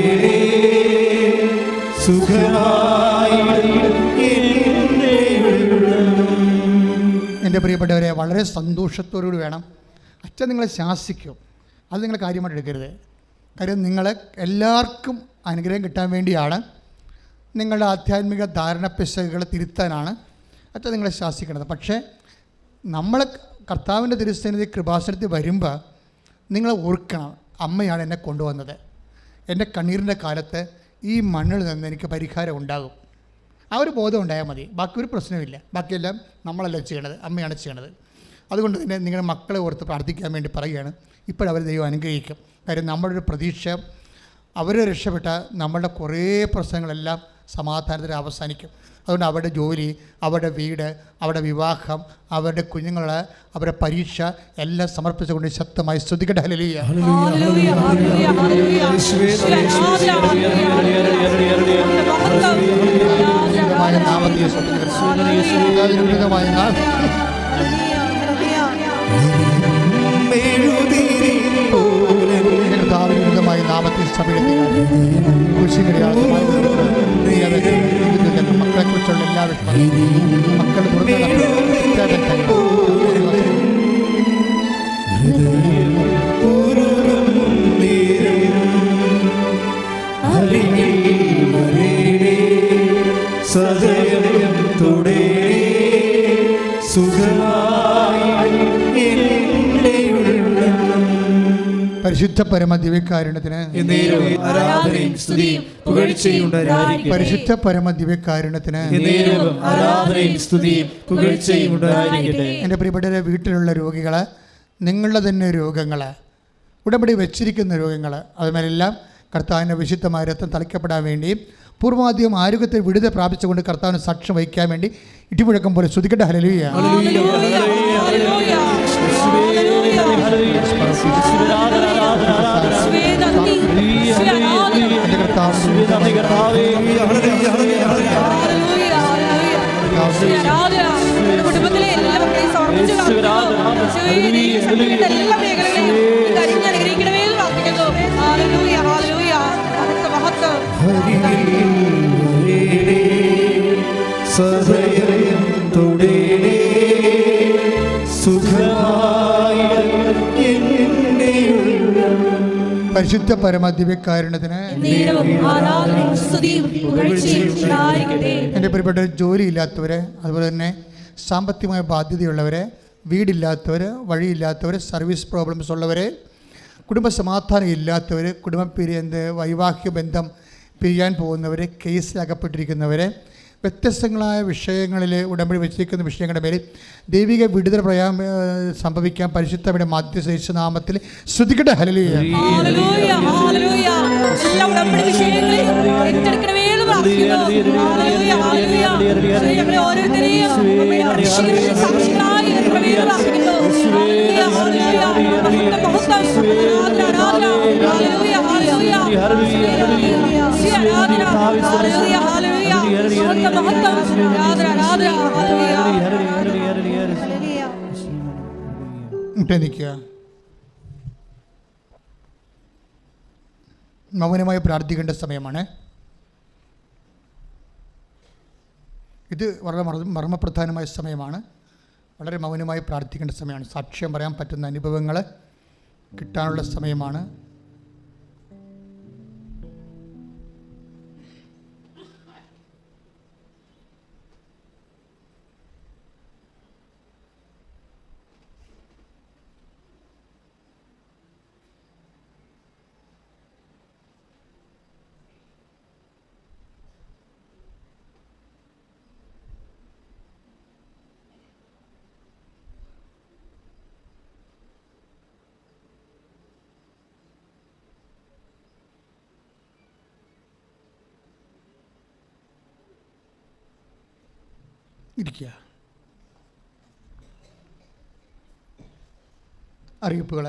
സുഖമായി എൻ്റെ പ്രിയപ്പെട്ടവരെ, വളരെ സന്തോഷത്തോടുകൂടി വേണം. അച്ഛൻ നിങ്ങളെ ശാസിക്കും, അത് നിങ്ങൾ കാര്യമായിട്ട് എടുക്കരുത്. കാര്യം നിങ്ങൾ എല്ലാവർക്കും അനുഗ്രഹം കിട്ടാൻ വേണ്ടിയാണ്, നിങ്ങളുടെ ആധ്യാത്മിക ധാരണപ്പിശകുകൾ തിരുത്താനാണ് അച്ഛൻ നിങ്ങളെ ശാസിക്കുന്നത്. പക്ഷേ നമ്മൾ കർത്താവിൻ്റെ തിരുസന്നിധി കൃപാസനത്തിൽ വരുമ്പോൾ നിങ്ങൾ ഓർക്കണം, അമ്മയാണ് എന്നെ കൊണ്ടുവന്നത്. എൻ്റെ കണ്ണീരിൻ്റെ കാലത്ത് ഈ മണ്ണിൽ നിന്ന് എനിക്ക് പരിഹാരം ഉണ്ടാകും. ആ ഒരു ബോധം ഉണ്ടായാൽ മതി. ബാക്കി ഒരു പ്രശ്നമില്ല. ബാക്കിയെല്ലാം നമ്മളല്ല ചെയ്യണത്, അമ്മയാണ് ചെയ്യണത്. അതുകൊണ്ട് തന്നെ നിങ്ങളുടെ മക്കളെ ഓർത്ത് പ്രാർത്ഥിക്കാൻ വേണ്ടി പറയുകയാണ്. ഇപ്പോഴവർ ദൈവം അനുഗ്രഹിക്കും. കാര്യം നമ്മുടെ ഒരു പ്രതീക്ഷ, അവർ രക്ഷപ്പെട്ട നമ്മളുടെ കുറേ പ്രശ്നങ്ങളെല്ലാം സമാധാനത്തിൽ അവസാനിക്കും. അതുകൊണ്ട് അവരുടെ ജോലി, അവരുടെ വീട്, അവരുടെ വിവാഹം, അവരുടെ കുഞ്ഞുങ്ങൾ, അവരുടെ പരീക്ഷ എല്ലാം സമർപ്പിച്ചുകൊണ്ട് ശക്തമായി സ്തുതിക്കട്ടെ. ഹല്ലേലൂയ. കർത്താവിനുമായി നാമത്തിൽ സഭയിലെത്തി മക്കളെ കുറിച്ചുള്ള എല്ലാ വിഷമങ്ങളും മക്കൾ തുടരെ സുഖമായി എൻ്റെ ഉള്ളം. പരിശുദ്ധ പരമ ദിവ്യകാരുണ്യത്തിന് എന്നേരവും ആരാധനയും സ്തുതിയും പുകഴ്ചയും ഉണ്ടായിരിക്കട്ടെ. പരിശുദ്ധ പരമ ദിവ്യകാരുണ്യത്തിന് എന്നേരവും ആരാധനയും സ്തുതിയും പുകഴ്ചയും ഉണ്ടായിരിക്കട്ടെ. എൻ്റെ പ്രിയപ്പെട്ടവരെ, വീട്ടിലുള്ള രോഗികൾ, നിങ്ങളുടെ തന്നെ രോഗങ്ങൾ, ഉടമ്പടി വെച്ചിരിക്കുന്ന രോഗങ്ങൾ, അതുമേലെല്ലാം കർത്താവിൻ്റെ വിശുദ്ധമായ രക്തം തളിക്കപ്പെടാൻ വേണ്ടിയും പൂർവാധികം ആരോഗ്യത്തെ വിടുതൽ പ്രാപിച്ചുകൊണ്ട് കർത്താവിന് സാക്ഷ്യം വഹിക്കാൻ വേണ്ടി ഇടിമുഴക്കം പോലെ ശ്രുതിക്കട്ടെ. ഹല്ലേലൂയ. കുടുംബത്തിലെ എല്ലാ സദയം തുടരെ സുഖമായി എൻ്റെ ഉള്ളം. പരിശുദ്ധ പരമ ദിവ്യകാരുണ്യത്തിന് എൻ്റെ പ്രിയപ്പെട്ട ജോലിയില്ലാത്തവരെ, അതുപോലെ തന്നെ സാമ്പത്തികമായ ബാധ്യതയുള്ളവരെ, വീടില്ലാത്തവർ, വഴിയില്ലാത്തവർ, സർവീസ് പ്രോബ്ലംസ് ഉള്ളവരെ, കുടുംബ സമാധാനം ഇല്ലാത്തവർ, കുടുംബം വൈവാഹിക ബന്ധം പിരിയാൻ പോകുന്നവർ, കേസിലകപ്പെട്ടിരിക്കുന്നവരെ, വ്യത്യസ്തങ്ങളായ വിഷയങ്ങളിൽ ഉടമ്പടി വെച്ചിരിക്കുന്ന വിഷയങ്ങളുടെ പേരിൽ ദൈവിക വിടുതൽ സംഭവിക്കാൻ പരിശുദ്ധയുടെ മധ്യശേഷ നാമത്തിൽ ശ്രുതിക്കട്ടെ. ഹല്ലേലൂയ. നിൽക്കുക. മൗനമായി പ്രാർത്ഥിക്കേണ്ട സമയമാണ് ഇത്. വളരെ മർമ്മപ്രധാനമായ സമയമാണ്. വളരെ മൗനമായി പ്രാർത്ഥിക്കേണ്ട സമയമാണ്. സാക്ഷ്യം പറയാൻ പറ്റുന്ന അനുഭവങ്ങൾ കിട്ടാനുള്ള സമയമാണ്. ഇരിക്കുക. അറിയിപ്പുകൾ.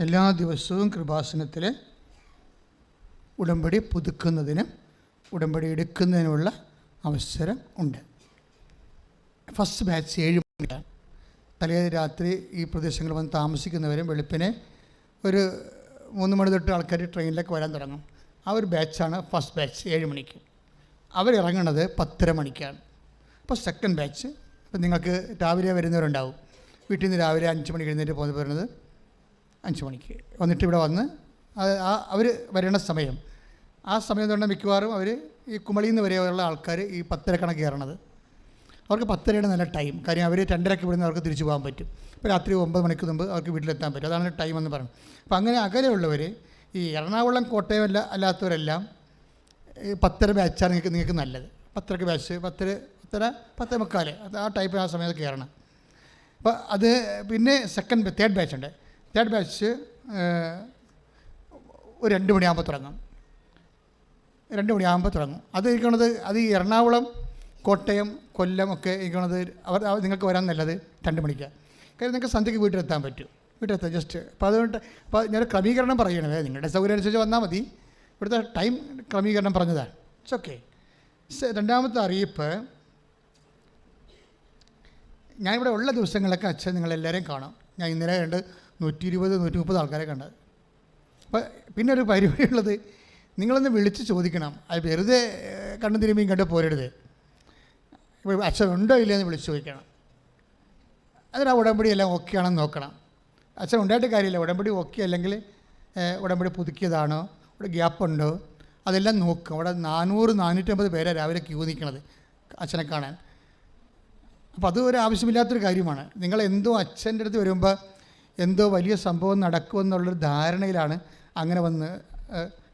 എല്ലാ ദിവസവും കൃപാസനത്തിൽ ഉടമ്പടി പുതുക്കുന്നതിനും ഉടമ്പടി എടുക്കുന്നതിനുമുള്ള അവസരം ഉണ്ട്. ഫസ്റ്റ് ബാച്ച് 7 മണിക്കാണ്. തലേ രാത്രി ഈ പ്രദേശങ്ങളിൽ വന്ന് താമസിക്കുന്നവരും വെളുപ്പിനെ ഒരു 3 മണി തൊട്ട് ആൾക്കാർ ട്രെയിനിലേക്ക് വരാൻ തുടങ്ങും. ആ ഒരു ബാച്ചാണ് ഫസ്റ്റ് ബാച്ച് 7 മണിക്ക്. അവരിറങ്ങണത് 10:30 മണിക്കാണ്. അപ്പോൾ സെക്കൻഡ് ബാച്ച്, ഇപ്പം നിങ്ങൾക്ക് രാവിലെ വരുന്നവരുണ്ടാവും. വീട്ടിൽ നിന്ന് രാവിലെ 5 മണിക്ക് എഴുന്നേറ്റ് വരുന്നത് 5 മണിക്ക് വന്നിട്ട് ഇവിടെ വന്ന് അവർ വരണ സമയം, ആ സമയം കൊണ്ട് മിക്കവാറും അവർ ഈ കുമളിയിൽ നിന്ന് വരെയുള്ള ആൾക്കാർ ഈ 10:30 കണക്ക് കയറണത്. അവർക്ക് 10:30 നല്ല ടൈം. കാര്യം അവർ 2:30 ഇവിടുന്ന് അവർക്ക് തിരിച്ചു പോകാൻ പറ്റും. ഇപ്പോൾ രാത്രി 9 മണിക്ക് മുമ്പ് അവർക്ക് വീട്ടിലെത്താൻ പറ്റും. അതാണ് ടൈം എന്ന് പറയുന്നത്. അപ്പോൾ അങ്ങനെ അകലെയുള്ളവർ, ഈ എറണാകുളം കോട്ടയം അല്ലാത്തവരെല്ലാം 10:30 ബാച്ചാണ് നിങ്ങൾക്ക് നല്ലത്. 10:30 ബാച്ച്, 10:30, 10:45 ആ ടൈപ്പ് ആ സമയത്ത് കയറണം. അപ്പോൾ അത് പിന്നെ തേർഡ് ബാച്ച് ഉണ്ട്. തേർഡ് ബാച്ച് ഒരു 2 മണിയാകുമ്പോൾ തുടങ്ങും. 2 മണിയാകുമ്പോൾ തുടങ്ങും. അത് ഇരിക്കണത് അത് ഈ എറണാകുളം, കോട്ടയം, കൊല്ലം ഒക്കെ ഇരിക്കണത് നിങ്ങൾക്ക് വരാൻ നല്ലത് 2 മണിക്കാണ്. കാര്യം നിങ്ങൾക്ക് സന്ധ്യയ്ക്ക് വീട്ടിലെത്താൻ പറ്റും. വീട്ടിലെത്താൻ ജസ്റ്റ്. അപ്പോൾ അതുകൊണ്ട് അപ്പോൾ ഞാൻ ക്രമീകരണം പറയണത് നിങ്ങളുടെ സൗകര്യം അനുസരിച്ച് വന്നാൽ മതി. ഇവിടുത്തെ ടൈം ക്രമീകരണം പറഞ്ഞതാണ്. It's okay. രണ്ടാമത്തെ അറിയിപ്പ്, ഞാനിവിടെ ഉള്ള ദിവസങ്ങളിലൊക്കെ അച്ഛൻ നിങ്ങളെല്ലാവരെയും കാണാം. ഞാൻ ഇന്നലെ 120-130 ആൾക്കാരെ കണ്ടത്. അപ്പോൾ പിന്നെ ഒരു പരിപാടിയുള്ളത്, നിങ്ങളൊന്ന് വിളിച്ച് ചോദിക്കണം. അത് വെറുതെ കണ്ണും തിരുമ്പിയും കണ്ട് പോരരുത്. ഇപ്പോൾ അച്ഛൻ ഉണ്ടോ ഇല്ലയെന്ന് വിളിച്ച് ചോദിക്കണം. അതിന് ആ ഉടമ്പടി എല്ലാം ഓക്കെ ആണെന്ന് നോക്കണം. അച്ഛൻ ഉണ്ടായിട്ട് കാര്യമില്ല. ഉടമ്പടി ഓക്കെ അല്ലെങ്കിൽ ഉടമ്പടി പുതുക്കിയതാണോ, ഇവിടെ ഗ്യാപ്പുണ്ടോ, അതെല്ലാം നോക്കും. അവിടെ 400-450 പേരെ രാവിലെ ക്യൂ നിൽക്കണത് അച്ഛനെ കാണാൻ. അപ്പോൾ അത് ഒരു ആവശ്യമില്ലാത്തൊരു കാര്യമാണ്. നിങ്ങൾ എന്തോ അച്ഛൻ്റെ അടുത്ത് വരുമ്പോൾ എന്തോ വലിയ സംഭവം നടക്കുമെന്നുള്ളൊരു ധാരണയിലാണ് അങ്ങനെ വന്ന്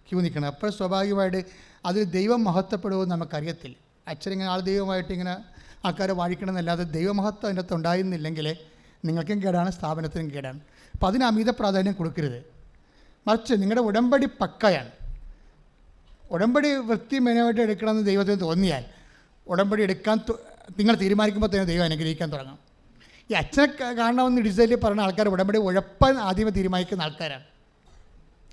ക്യൂ നിൽക്കണം. അപ്പോൾ സ്വാഭാവികമായിട്ട് അതിൽ ദൈവം മഹത്വപ്പെടുമെന്ന് നമുക്കറിയത്തില്ല. അച്ഛനിങ്ങനെ ആൾ ദൈവമായിട്ട് ഇങ്ങനെ ആൾക്കാരെ വാഴിക്കണമെന്നല്ലാതെ ദൈവമഹത്വം അതിൻ്റെ അകത്ത് ഉണ്ടായിരുന്നില്ലെങ്കിൽ നിങ്ങൾക്കും കേടാണ്, സ്ഥാപനത്തിനും കേടാണ്. അപ്പോൾ അതിന് അമിത പ്രാധാന്യം കൊടുക്കരുത്. മറിച്ച് നിങ്ങളുടെ ഉടമ്പടി പക്കയാണ്. ഉടമ്പടി വൃത്തിമേനമായിട്ട് എടുക്കണമെന്ന് ദൈവത്തിന് തോന്നിയാൽ ഉടമ്പടി എടുക്കാൻ നിങ്ങൾ തീരുമാനിക്കുമ്പോൾ തന്നെ ദൈവം അനുഗ്രഹിക്കാൻ തുടങ്ങും. ഈ അച്ഛനെ കാണണമെന്ന് ഡിസൈനിൽ പറയുന്ന ആൾക്കാർ ഉടമ്പടി ഉഴപ്പാൻ ആദ്യമേ തീരുമാനിക്കുന്ന ആൾക്കാരാണ്.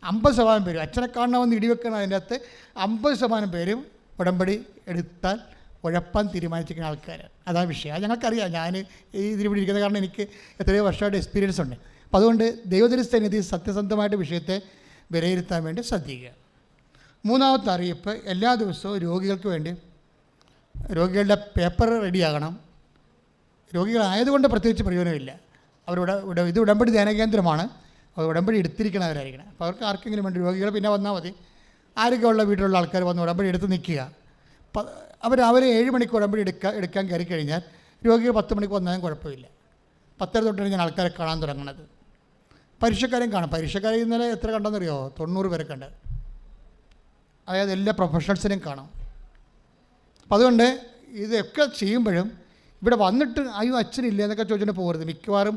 50% പേരും അച്ഛനെ കാണണമെന്ന് ഇടിവെക്കുന്ന അതിൻ്റെ അകത്ത് 50% പേരും ഉടമ്പടി എടുത്താൽ ഉഴപ്പാൻ തീരുമാനിച്ചിരിക്കുന്ന ആൾക്കാരാണ്. അതാണ് വിഷയം. അത് ഞങ്ങൾക്കറിയാം. ഞാൻ ഈ ഇതിലിവിടെ ഇരിക്കുന്ന കാരണം എനിക്ക് എത്രയോ വർഷമായിട്ട് എക്സ്പീരിയൻസ് ഉണ്ട്. അപ്പോൾ അതുകൊണ്ട് ദൈവത്തിൻ്റെ സന്നിധിയിൽ സത്യസന്ധമായിട്ട് വിഷയത്തെ വിലയിരുത്താൻ വേണ്ടി ശ്രദ്ധിക്കുക. 3ാമത്തെ അറിയിപ്പ്, എല്ലാ ദിവസവും രോഗികൾക്ക് വേണ്ടി രോഗികളുടെ പേപ്പർ റെഡിയാകണം. രോഗികളായതുകൊണ്ട് പ്രത്യേകിച്ച് പ്രയോജനമില്ല. അവരുടെ ഇത് ഉടമ്പടി ധ്യാന കേന്ദ്രമാണ്. അവർ ഉടമ്പടി എടുത്തിരിക്കണവരായിരിക്കണം. അപ്പോൾ അവർക്ക് ആർക്കെങ്കിലും വേണ്ടി രോഗികൾ പിന്നെ വന്നാൽ മതി. ആരോഗ്യമുള്ള വീട്ടിലുള്ള ആൾക്കാർ വന്ന് ഉടമ്പടി എടുത്ത് നിൽക്കുക. അവർ 7 മണിക്ക് ഉടമ്പടി എടുക്കാൻ കയറി കഴിഞ്ഞാൽ രോഗികൾ 10 മണിക്ക് വന്നാലും കുഴപ്പമില്ല. 10:30 തൊട്ടാണ് ഞാൻ ആൾക്കാരെ കാണാൻ തുടങ്ങുന്നത്. പരീക്ഷക്കാരെയും കാണാം. പരീക്ഷക്കാരെ ഇന്നലെ എത്ര കണ്ടെന്നറിയോ? 90 പേരെ കണ്ട്. അതായത് എല്ലാ പ്രൊഫഷണൽസിനെയും കാണാം. അപ്പം അതുകൊണ്ട് ഇതൊക്കെ ചെയ്യുമ്പോഴും ഇവിടെ വന്നിട്ട് അയ്യോ അച്ഛനില്ല എന്നൊക്കെ ചോദിച്ചിട്ട് പോകരുത്. മിക്കവാറും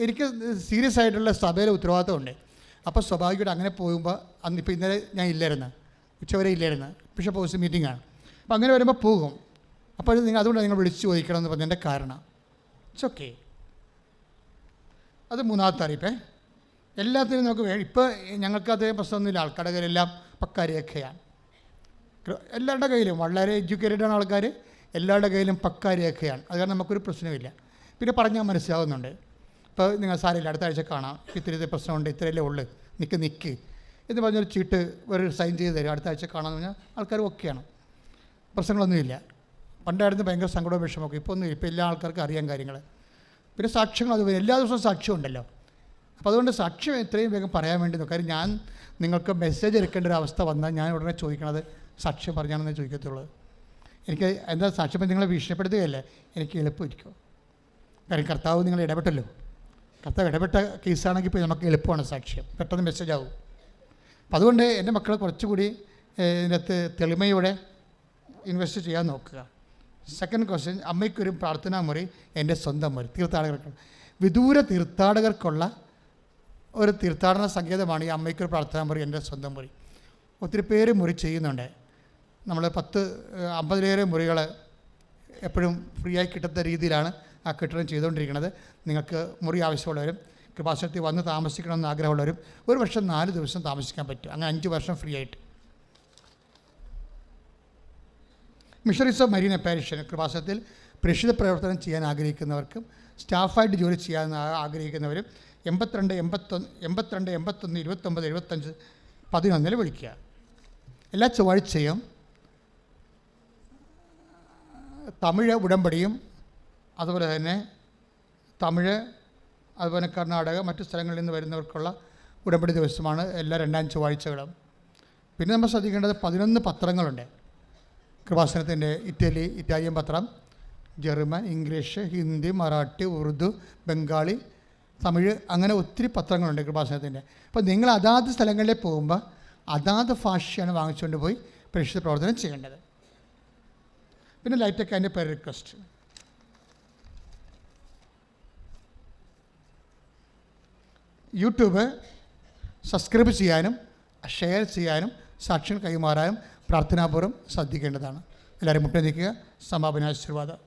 എനിക്ക് സീരിയസ് ആയിട്ടുള്ള സഭയിലെ ഉത്തരവാദിത്തമുണ്ട്. അപ്പോൾ സ്വാഭാവികമായിട്ട് അങ്ങനെ പോകുമ്പോൾ ഇപ്പോൾ ഇന്നലെ ഞാൻ ഇല്ലായിരുന്നു, ഉച്ചവരെ ഇല്ലായിരുന്നു, ബിഷപ്പ് ഹൗസ് മീറ്റിംഗാണ്. അപ്പോൾ അങ്ങനെ വരുമ്പോൾ പോകും. അപ്പോൾ അതുകൊണ്ട് നിങ്ങൾ വിളിച്ച് ചോദിക്കണം എന്ന് പറഞ്ഞതിൻ്റെ കാരണം ഇറ്റ്സ് ഓക്കെ. അത് 3ാമത്തെ അറിയിപ്പേ. എല്ലാത്തിനും നമുക്ക് ഇപ്പോൾ ഞങ്ങൾക്ക് അതേ പ്രശ്നമൊന്നുമില്ല. ആൾക്കാരുടെ കയ്യിലെല്ലാം പക്കാരയൊക്കെയാണ്. എല്ലാവരുടെ കയ്യിലും വളരെ എഡ്യൂക്കേറ്റഡാണ് ആൾക്കാർ. എല്ലാവരുടെ കയ്യിലും പക്കാരയൊക്കെയാണ്. അത് കാരണം നമുക്കൊരു പ്രശ്നമില്ല. പിന്നെ പറഞ്ഞാൽ മനസ്സിലാവുന്നുണ്ട്. ഇപ്പോൾ നിങ്ങൾ സാരമില്ല, അടുത്ത ആഴ്ച കാണാം, ഇത്തിരി പ്രശ്നമുണ്ട്, ഇത്രയല്ലേ ഉള്ളു, നിൽക്ക് എന്ന് പറഞ്ഞൊരു ചീട്ട് ഒരു സൈൻ ചെയ്ത് തരും, അടുത്ത ആഴ്ച കാണാമെന്ന് പറഞ്ഞാൽ ആൾക്കാർ ഓക്കെയാണ്. പ്രശ്നങ്ങളൊന്നുമില്ല. പണ്ടായിരുന്നു ഭയങ്കര സങ്കടവും വിഷമമൊക്കെ. ഇപ്പോൾ ഒന്നും ഇപ്പോൾ എല്ലാ ആൾക്കാർക്കും അറിയാൻ കാര്യങ്ങൾ. പിന്നെ സാക്ഷ്യങ്ങൾ അതുപോലെ എല്ലാ ദിവസവും സാക്ഷ്യമുണ്ടല്ലോ. അപ്പോൾ അതുകൊണ്ട് സാക്ഷ്യം എത്രയും വേഗം പറയാൻ വേണ്ടി നോക്കാം. കാര്യം ഞാൻ നിങ്ങൾക്ക് മെസ്സേജ് എടുക്കേണ്ട ഒരു അവസ്ഥ വന്നാൽ ഞാൻ ഉടനെ ചോദിക്കണത് സാക്ഷ്യം പറഞ്ഞാണെന്നേ ചോദിക്കത്തുള്ളൂ. എനിക്ക് എന്താ സാക്ഷ്യം നിങ്ങളെ ഭീഷണിപ്പെടുത്തുകയല്ലേ, എനിക്ക് എളുപ്പമായിരിക്കും. കാര്യം കർത്താവ് നിങ്ങൾ ഇടപെട്ടല്ലോ. കർത്താവ് ഇടപെട്ട കേസാണെങ്കിൽ ഇപ്പോൾ നമുക്ക് എളുപ്പമാണ് സാക്ഷ്യം, പെട്ടെന്ന് മെസ്സേജ് ആവും. അപ്പം അതുകൊണ്ട് എൻ്റെ മക്കളെ കുറച്ചുകൂടി ഇതിനകത്ത് തെളിമയോടെ ഇൻവെസ്റ്റ് ചെയ്യാൻ നോക്കുക. സെക്കൻഡ് ക്വസ്റ്റ്യൻ, അമ്മയ്ക്കൊരു പ്രാർത്ഥനാ മുറി എൻ്റെ സ്വന്തം മുറി. തീർത്ഥാടകർക്കുള്ള വിദൂര തീർത്ഥാടകർക്കുള്ള ഒരു തീർത്ഥാടന സങ്കേതമാണ് ഈ അമ്മയ്ക്കൊരു പ്രാർത്ഥനാ മുറി എൻ്റെ സ്വന്തം മുറി. ഒത്തിരി പേര് മുറി ചെയ്യുന്നുണ്ട്. നമ്മൾ 50-50 മുറികൾ എപ്പോഴും ഫ്രീ ആയി കിട്ടുന്ന രീതിയിലാണ് ആ കെട്ടിടം ചെയ്തുകൊണ്ടിരിക്കുന്നത്. നിങ്ങൾക്ക് മുറി ആവശ്യമുള്ളവരും കൃപാസനത്തിൽ വന്ന് താമസിക്കണമെന്ന് ആഗ്രഹമുള്ളവരും 1 വർഷം 4 ദിവസം താമസിക്കാൻ പറ്റും. അങ്ങനെ 5 വർഷം ഫ്രീ ആയിട്ട്. മിഷണറീസ് ഓഫ് മരീന പാരിഷൻ കൃപാസനത്തിൽ പ്രേക്ഷിത പ്രവർത്തനം ചെയ്യാൻ ആഗ്രഹിക്കുന്നവർക്കും സ്റ്റാഫായിട്ട് ജോലി ചെയ്യാൻ ആഗ്രഹിക്കുന്നവരും 82 81 29 75 11 വിളിക്കുക. എല്ലാ ചൊവ്വാഴ്ചയും തമിഴ് ഉടമ്പടിയും അതുപോലെ തന്നെ തമിഴ് അതുപോലെ കർണാടക മറ്റു സ്ഥലങ്ങളിൽ നിന്ന് വരുന്നവർക്കുള്ള ഉടമ്പടി ദിവസമാണ് എല്ലാ 2ാം ചൊവ്വാഴ്ചകളും. പിന്നെ നമ്മൾ ശ്രദ്ധിക്കേണ്ടത് 11 പത്രങ്ങളുണ്ട് കൃപാസനത്തിൻ്റെ. ഇറ്റാലിയൻ പത്രം, ജർമ്മൻ, ഇംഗ്ലീഷ്, ഹിന്ദി, മറാഠി, ഉറുദു, ബംഗാളി, തമിഴ്, അങ്ങനെ ഒത്തിരി പത്രങ്ങളുണ്ട് കൃപാസനത്തിൻ്റെ. അപ്പോൾ നിങ്ങൾ അതാത് സ്ഥലങ്ങളിൽ പോകുമ്പോൾ അതാത് ഭാഷയാണ് വാങ്ങിച്ചുകൊണ്ട് പോയി പ്രേക്ഷിത പ്രവർത്തനം ചെയ്യേണ്ടത്. പിന്നെ ലൈറ്റൊക്കെ അതിൻ്റെ പേര് റിക്വസ്റ്റ്. യൂട്യൂബ് സബ്സ്ക്രൈബ് ചെയ്യാനും ഷെയർ ചെയ്യാനും സാക്ഷ്യം കൈമാറാനും പ്രാർത്ഥനാപൂർവ്വം ശ്രദ്ധിക്കേണ്ടതാണ്. എല്ലാവരും മുട്ട നിൽക്കുക. സമാപനാശീർവാദം.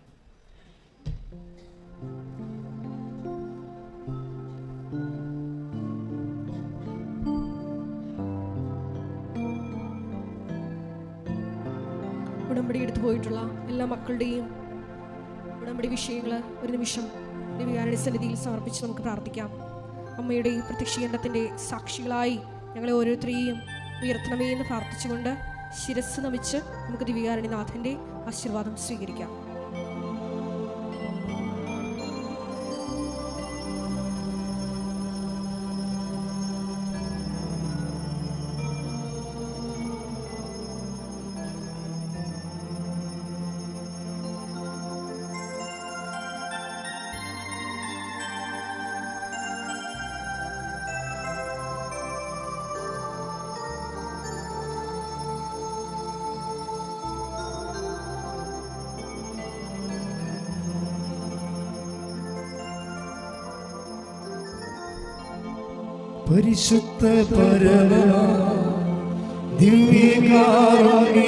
ഉടമ്പടി എടുത്തു പോയിട്ടുള്ള എല്ലാ മക്കളുടെയും ഉടമ്പടി വിഷയങ്ങൾ ഒരു നിമിഷം ദിവ്യകാരുണ്യ സന്നിധിയിൽ സമർപ്പിച്ച് നമുക്ക് പ്രാർത്ഥിക്കാം. അമ്മയുടെ പ്രത്യക്ഷീകരണത്തിൻ്റെ സാക്ഷികളായി ഞങ്ങളെ ഓരോരുത്തരെയും ഉയർത്തണമേ എന്ന് പ്രാർത്ഥിച്ചുകൊണ്ട് ശിരസ് നമിച്ച് നമുക്ക് ദിവ്യകാരുണ്യനാഥൻ്റെ ആശീർവാദം സ്വീകരിക്കാം. പരിശുദ്ധ പരമ ദിവ്യകാരുണ്യമേ,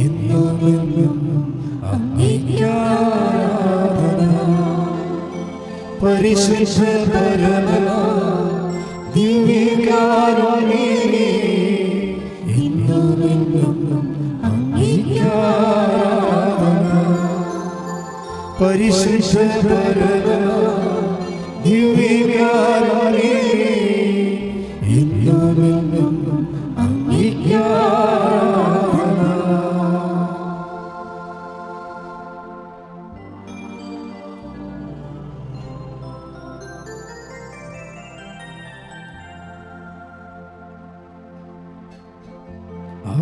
എന്നുമെന്നും അങ്ങേക്കാരാധന. പരിശുദ്ധ പരമ ദിവ്യകാരുണ്യമേ, എന്നുമെന്നും അങ്ങേക്കാരാധന. പരിശുദ്ധ പരമ ദിവ്യകാരുണ്യമേ, എന്നുമെന്നും അങ്ങേക്കാരാധന.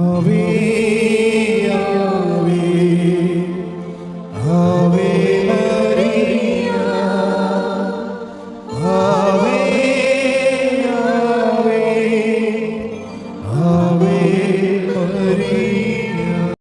ആവേ